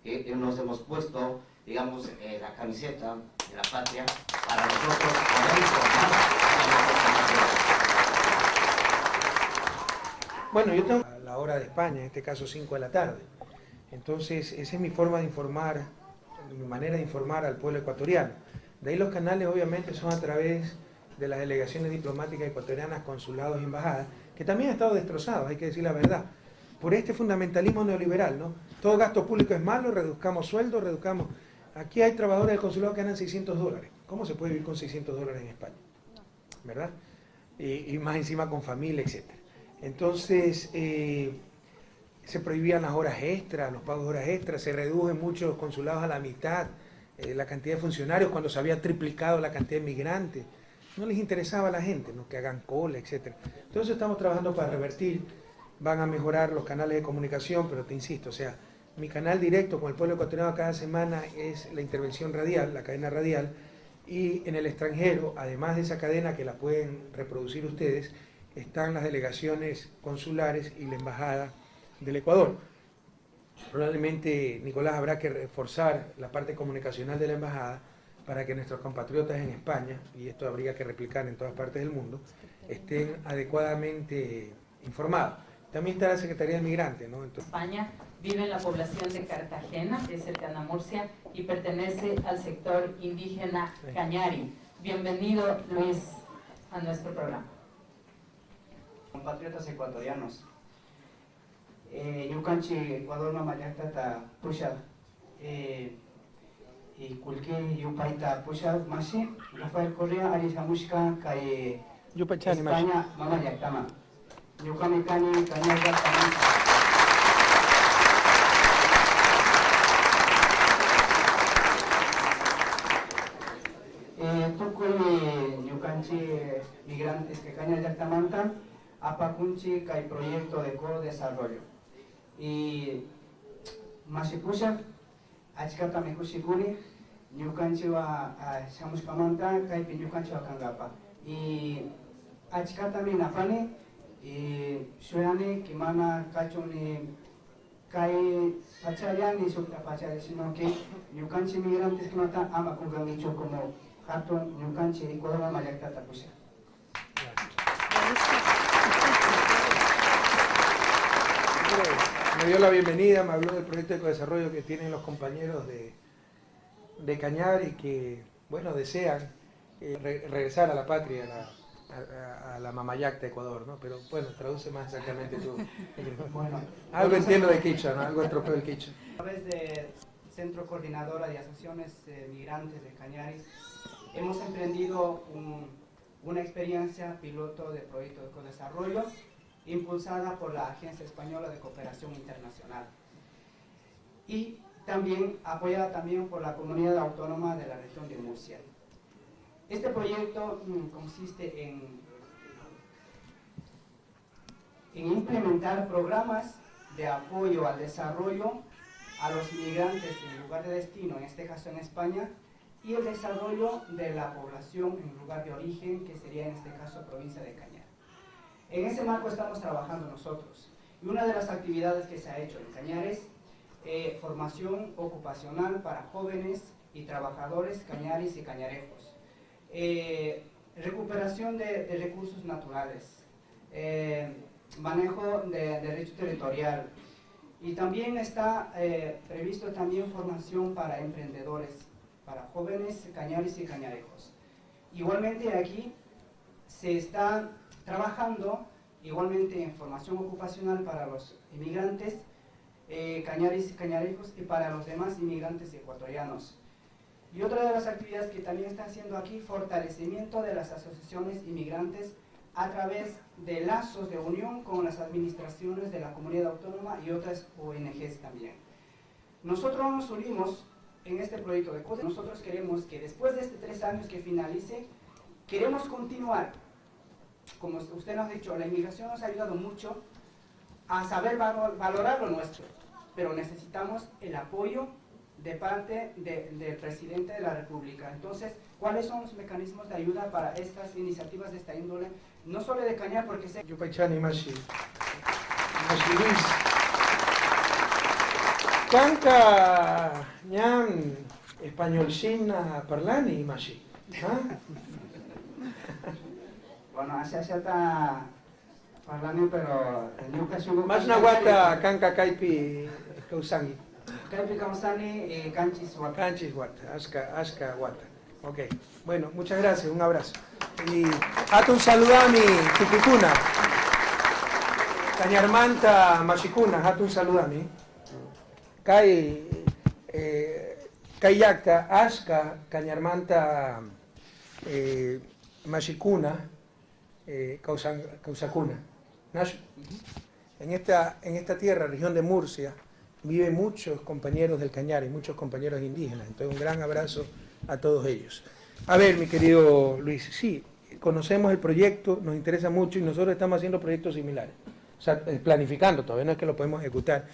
G: que nos hemos puesto, digamos, la camiseta de la patria para nosotros poder informar a nuestros compatriotas.
A: Bueno, yo tengo a la hora de España, en este caso 5 de la tarde. Entonces, esa es mi forma de informar, mi manera de informar al pueblo ecuatoriano. De ahí los canales obviamente son a través de las delegaciones diplomáticas ecuatorianas, consulados y embajadas, que también han estado destrozados, hay que decir la verdad, por este fundamentalismo neoliberal, ¿no? Todo gasto público es malo, reduzcamos sueldos, reduzcamos... Aquí hay trabajadores del consulado que ganan $600. ¿Cómo se puede vivir con $600 en España? ¿Verdad? Y más encima con familia, etc. Entonces, se prohibían las horas extras, los pagos de horas extras, se redujo en muchos consulados a la mitad la cantidad de funcionarios cuando se había triplicado la cantidad de migrantes. No les interesaba a la gente, ¿no? Que hagan cola, etc. Entonces estamos trabajando para revertir, van a mejorar los canales de comunicación, pero te insisto, o sea, mi canal directo con el pueblo ecuatoriano cada semana es la intervención radial, la cadena radial, y en el extranjero, además de esa cadena que la pueden reproducir ustedes, están las delegaciones consulares y la embajada del Ecuador. Probablemente, Nicolás, habrá que reforzar la parte comunicacional de la embajada para que nuestros compatriotas en España, y esto habría que replicar en todas partes del mundo, estén adecuadamente informados. También está la Secretaría del Migrante, ¿no? Entonces,
F: España vive en la población de Cartagena, que es cercana a Murcia, y pertenece al sector indígena Cañari. Bienvenido, Luis, a nuestro programa.
H: Compatriotas ecuatorianos, Yucanchi, Ecuador, Mamayactata, Pusha, y Kulki, Yupaita, Pusha, Masi, Rafael Correa, Arisa Mushka, Kai, España, Mamayactama, Yucamecani, Cañayactama. Tukui, Yucanchi, migrantes que Cañayactamanta, Apacunchi, que hay proyecto de co-desarrollo. Y Masipusha, Achkata Mejushikuni, Yucanchi wa Shamuskamanta, que hay Yucanchi wa Kangapa. Y Achkata Minapani, y Shuyani, Kimana, Kachuni, Kai Pachayani, Sukta Pachari, sino que Yucanchi migrantes que matan Amakunganicho como Hatun, Yucanchi y Kodama Mayactata Pusha.
A: me dio la bienvenida, me habló del proyecto de ecodesarrollo que tienen los compañeros de Cañar y que, bueno, desean regresar a la patria, a la Mamayacta, Ecuador, ¿no? Pero bueno, traduce más exactamente tú.
H: Bueno,
A: Algo entiendo de quichua, ¿no? Algo estropeo del quichua.
H: a través del Centro Coordinadora de Asociaciones Migrantes de Cañaris, hemos emprendido una experiencia piloto de proyecto de ecodesarrollo impulsada por la Agencia Española de Cooperación Internacional y también apoyada también por la Comunidad Autónoma de la región de Murcia. Este proyecto consiste en implementar programas de apoyo al desarrollo a los migrantes en lugar de destino, en este caso en España, y el desarrollo de la población en lugar de origen, que sería en este caso provincia de Cañar. En ese marco estamos trabajando nosotros. Y una de las actividades que se ha hecho en Cañar es formación ocupacional para jóvenes y trabajadores cañaris y cañarejos. Recuperación de recursos naturales, manejo de derecho territorial, y también está previsto también formación para emprendedores, para jóvenes cañaris y cañarejos. Igualmente aquí se está trabajando igualmente en formación ocupacional para los inmigrantes cañaris y cañarejos y para los demás inmigrantes ecuatorianos. Y otra de las actividades que también está haciendo aquí, fortalecimiento de las asociaciones inmigrantes a través de lazos de unión con las administraciones de la comunidad autónoma y otras ONGs también. Nosotros nos unimos en este proyecto de cosas. Nosotros queremos que después de estos 3 años que finalice, queremos continuar. Como usted nos ha dicho, la inmigración nos ha ayudado mucho a saber valorar lo nuestro, pero necesitamos el apoyo de parte del presidente de la República. Entonces, ¿cuáles son los mecanismos de ayuda para estas iniciativas de esta índole? No solo de Cañar, porque sé...
A: Yupaychani Mashi. Mashi Luis. Canca ñam español china parlani Mashi.
H: Bueno, así está parlando, pero en ocasión...
A: Más nahuata canca caipi causangi.
H: Caipi causani canchis wata.
A: Canchis wata, asca wata. Ok, bueno, muchas gracias, un abrazo. Y hatun saludami tukukuna. Cañarmanta mashikuna, hatun saludami. Kai yakta asca cañarmanta mashikuna causacuna. En esta tierra, región de Murcia, viven muchos compañeros del Cañar y muchos compañeros indígenas. Entonces, un gran abrazo a todos ellos. A ver, mi querido Luis, sí, conocemos el proyecto, nos interesa mucho y nosotros estamos haciendo proyectos similares. O sea, planificando, todavía no es que lo podemos ejecutar.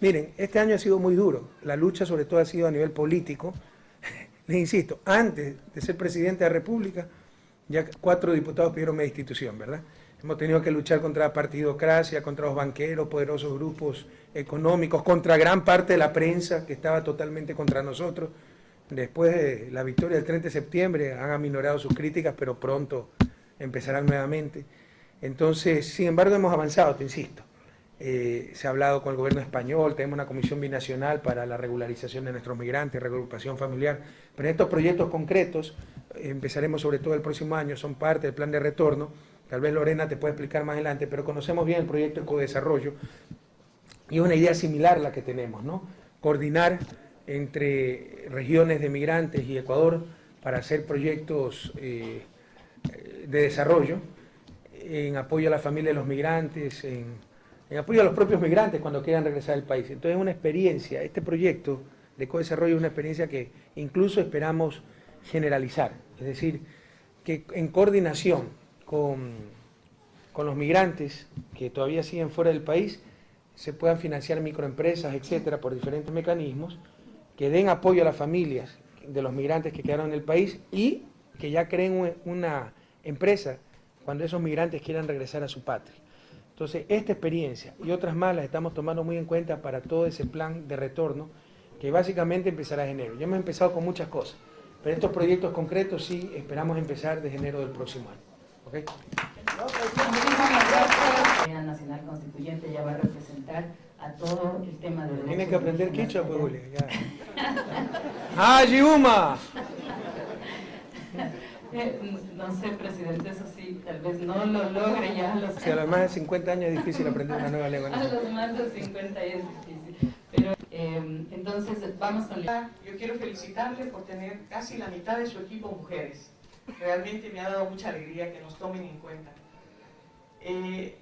A: Miren, este año ha sido muy duro. La lucha sobre todo ha sido a nivel político. Les insisto, antes de ser presidente de la República, ya 4 diputados pidieron mi destitución, ¿verdad? Hemos tenido que luchar contra la partidocracia, contra los banqueros, poderosos grupos económicos, contra gran parte de la prensa que estaba totalmente contra nosotros. Después de la victoria del 30 de septiembre han aminorado sus críticas, pero pronto empezarán nuevamente. Entonces, sin embargo, hemos avanzado, te insisto. Se ha hablado con el gobierno español, tenemos una comisión binacional para la regularización de nuestros migrantes, reagrupación familiar. Pero estos proyectos concretos, empezaremos sobre todo el próximo año, son parte del plan de retorno. Tal vez Lorena te puede explicar más adelante, pero conocemos bien el proyecto de ecodesarrollo y es una idea similar a la que tenemos, ¿no? Coordinar entre regiones de migrantes y Ecuador para hacer proyectos de desarrollo en apoyo a la familia de los migrantes, en apoyo a los propios migrantes cuando quieran regresar al país. Entonces es una experiencia, este proyecto de ecodesarrollo es una experiencia que incluso esperamos generalizar, es decir, que en coordinación con los migrantes que todavía siguen fuera del país se puedan financiar microempresas, etcétera, por diferentes mecanismos que den apoyo a las familias de los migrantes que quedaron en el país y que ya creen una empresa cuando esos migrantes quieran regresar a su patria. Entonces, esta experiencia y otras más las estamos tomando muy en cuenta para todo ese plan de retorno que básicamente empezará en enero. Ya hemos empezado con muchas cosas, pero estos proyectos concretos sí esperamos empezar desde enero del próximo año. ¿Okay?
F: La Asamblea Nacional Constituyente ya va a representar a todo el tema de derechos.
A: Tiene que aprender
F: indígenas.
A: quichua, pues, Julia. ¡Ah, Yuma!
F: No sé, presidente, eso sí, tal vez no lo logre ya a los,
A: Si a los más de 50 años es difícil aprender una nueva lengua.
F: a los más de 50 es difícil. Pero entonces vamos con la...
I: Yo quiero felicitarle por tener casi la mitad de su equipo mujeres. Realmente me ha dado mucha alegría que nos tomen en cuenta.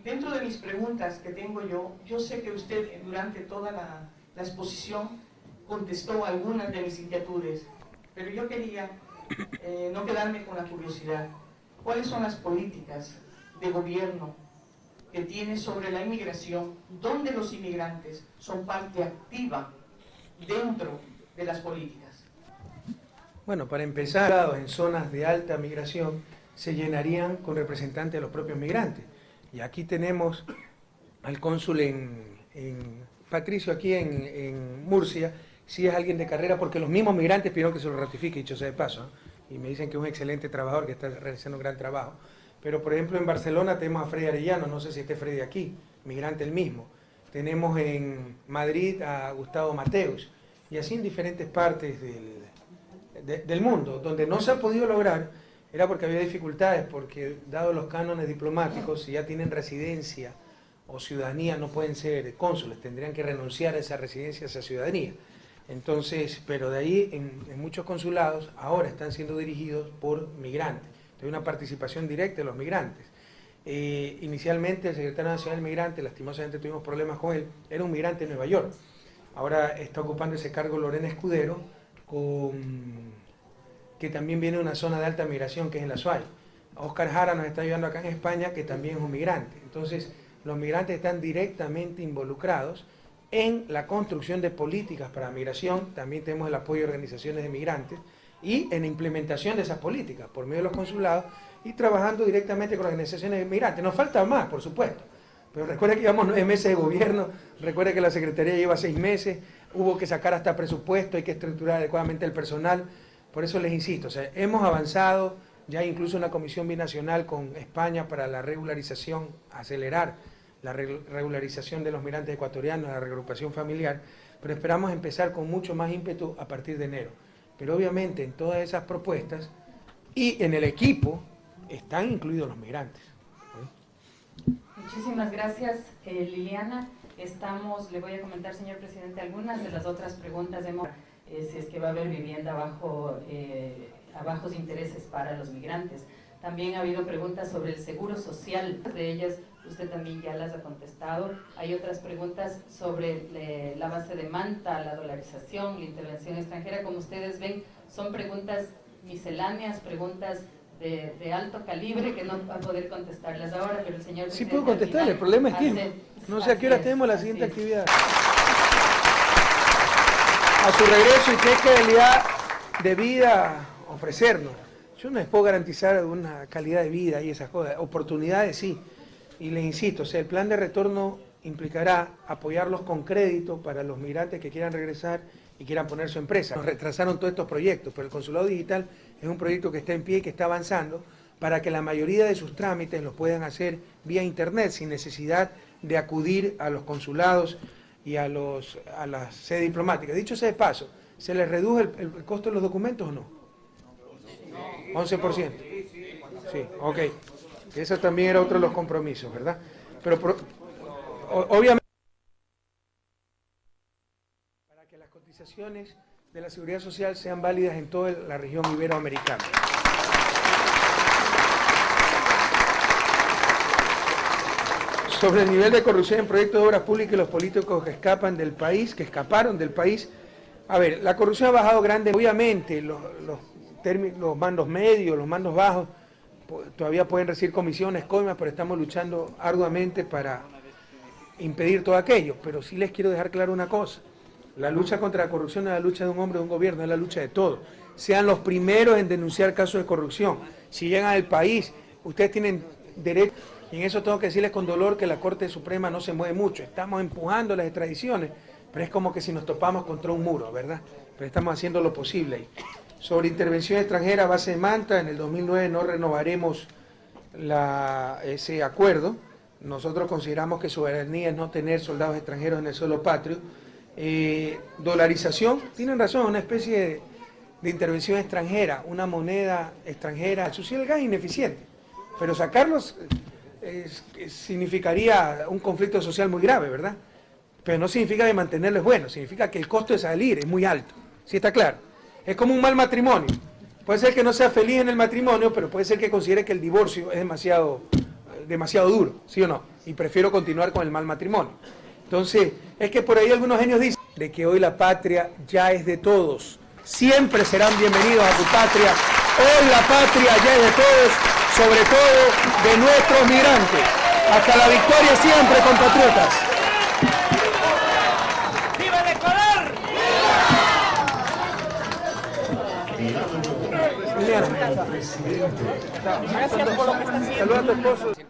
I: Dentro de mis preguntas que tengo yo sé que usted durante toda la exposición contestó algunas de mis inquietudes, pero yo quería no quedarme con la curiosidad. ¿Cuáles son las políticas de gobierno que tiene sobre la inmigración, donde los inmigrantes son parte activa dentro de las políticas?
A: Bueno, para empezar, en zonas de alta migración se llenarían con representantes de los propios migrantes. Y aquí tenemos al cónsul Patricio, aquí en Murcia, si es alguien de carrera, porque los mismos migrantes pidieron que se lo ratifique, dicho sea de paso, ¿eh? Y me dicen que es un excelente trabajador, que está realizando un gran trabajo. Pero, por ejemplo, en Barcelona tenemos a Freddy Arellano, no sé si esté Freddy aquí, migrante el mismo. Tenemos en Madrid a Gustavo Mateus, y así en diferentes partes del mundo. Donde no se ha podido lograr era porque había dificultades, porque dado los cánones diplomáticos, si ya tienen residencia o ciudadanía, no pueden ser cónsules, tendrían que renunciar a esa residencia, a esa ciudadanía. Entonces, pero de ahí en muchos consulados ahora están siendo dirigidos por migrantes. Hay una participación directa de los migrantes. Inicialmente el secretario nacional de Migrantes, lastimosamente tuvimos problemas con él, era un migrante de Nueva York. Ahora está ocupando ese cargo Lorena Escudero, que también viene de una zona de alta migración que es en La Suay. Oscar Jara nos está ayudando acá en España, que también es un migrante. Entonces, los migrantes están directamente involucrados en la construcción de políticas para migración. También tenemos el apoyo de organizaciones de migrantes y en la implementación de esas políticas por medio de los consulados y trabajando directamente con organizaciones de migrantes. Nos falta más, por supuesto, pero recuerde que llevamos 9 meses de gobierno, recuerde que la Secretaría lleva 6 meses, hubo que sacar hasta presupuesto, hay que estructurar adecuadamente el personal. Por eso les insisto, o sea, hemos avanzado, ya hay incluso una comisión binacional con España para la regularización, acelerar la regularización de los migrantes ecuatorianos, la reagrupación familiar, pero esperamos empezar con mucho más ímpetu a partir de enero. Pero obviamente en todas esas propuestas y en el equipo están incluidos los migrantes.
F: Muchísimas gracias, Liliana. Le voy a comentar, señor presidente, algunas de las otras preguntas de si es que va a haber vivienda a bajos intereses para los migrantes. También ha habido preguntas sobre el seguro social, de ellas usted también ya las ha contestado. Hay otras preguntas sobre la base de Manta, la dolarización, la intervención extranjera. Como ustedes ven, son preguntas misceláneas, preguntas de alto calibre que no va a poder contestarlas ahora, pero el señor
A: Sí
F: presidente
A: puedo contestar, el problema es tiempo. No sé a qué hora tenemos la siguiente actividad. A su regreso y qué calidad de vida ofrecernos. Yo no les puedo garantizar una calidad de vida y esas cosas. Oportunidades sí. Y les insisto, o sea, el plan de retorno implicará apoyarlos con crédito para los migrantes que quieran regresar y quieran poner su empresa. Nos retrasaron todos estos proyectos, pero el Consulado Digital es un proyecto que está en pie y que está avanzando para que la mayoría de sus trámites los puedan hacer vía internet sin necesidad de acudir a los consulados y a las sedes diplomáticas. Dicho sea de paso, ¿se les redujo el costo de los documentos o no? 11%. Sí, ok. Eso también era otro de los compromisos, ¿verdad? Pero obviamente para que las cotizaciones de la seguridad social sean válidas en toda la región iberoamericana. Sobre el nivel de corrupción en proyectos de obras públicas y los políticos que escaparon del país. A ver, la corrupción ha bajado grande. Obviamente, los mandos medios, los mandos bajos, todavía pueden recibir comisiones, coimas, pero estamos luchando arduamente para impedir todo aquello. Pero sí les quiero dejar claro una cosa. La lucha contra la corrupción no es la lucha de un hombre o de un gobierno, es la lucha de todos. Sean los primeros en denunciar casos de corrupción. Si llegan al país, ustedes tienen derecho. Y en eso tengo que decirles con dolor que la Corte Suprema no se mueve mucho. Estamos empujando las extradiciones, pero es como que si nos topamos contra un muro, ¿verdad? Pero estamos haciendo lo posible ahí. Sobre intervención extranjera a base de Manta, en el 2009 no renovaremos ese acuerdo, Nosotros consideramos que soberanía es no tener soldados extranjeros en el suelo patrio. Dolarización, tienen razón, una especie de intervención extranjera, una moneda extranjera, eso sí el gas es ineficiente, pero sacarlos significaría un conflicto social muy grave, ¿verdad? Pero no significa que mantenerlo es bueno, significa que el costo de salir es muy alto, ¿sí está claro? Es como un mal matrimonio, puede ser que no sea feliz en el matrimonio, pero puede ser que considere que el divorcio es demasiado duro, ¿sí o no? Y prefiero continuar con el mal matrimonio. Entonces, es que por ahí algunos genios dicen de que hoy la patria ya es de todos. Siempre serán bienvenidos a su patria. Hoy la patria ya es de todos, sobre todo de nuestros migrantes. Hasta la victoria siempre, compatriotas. ¡Viva el Ecuador! Gracias por lo que está haciendo. Saluda a tu esposo.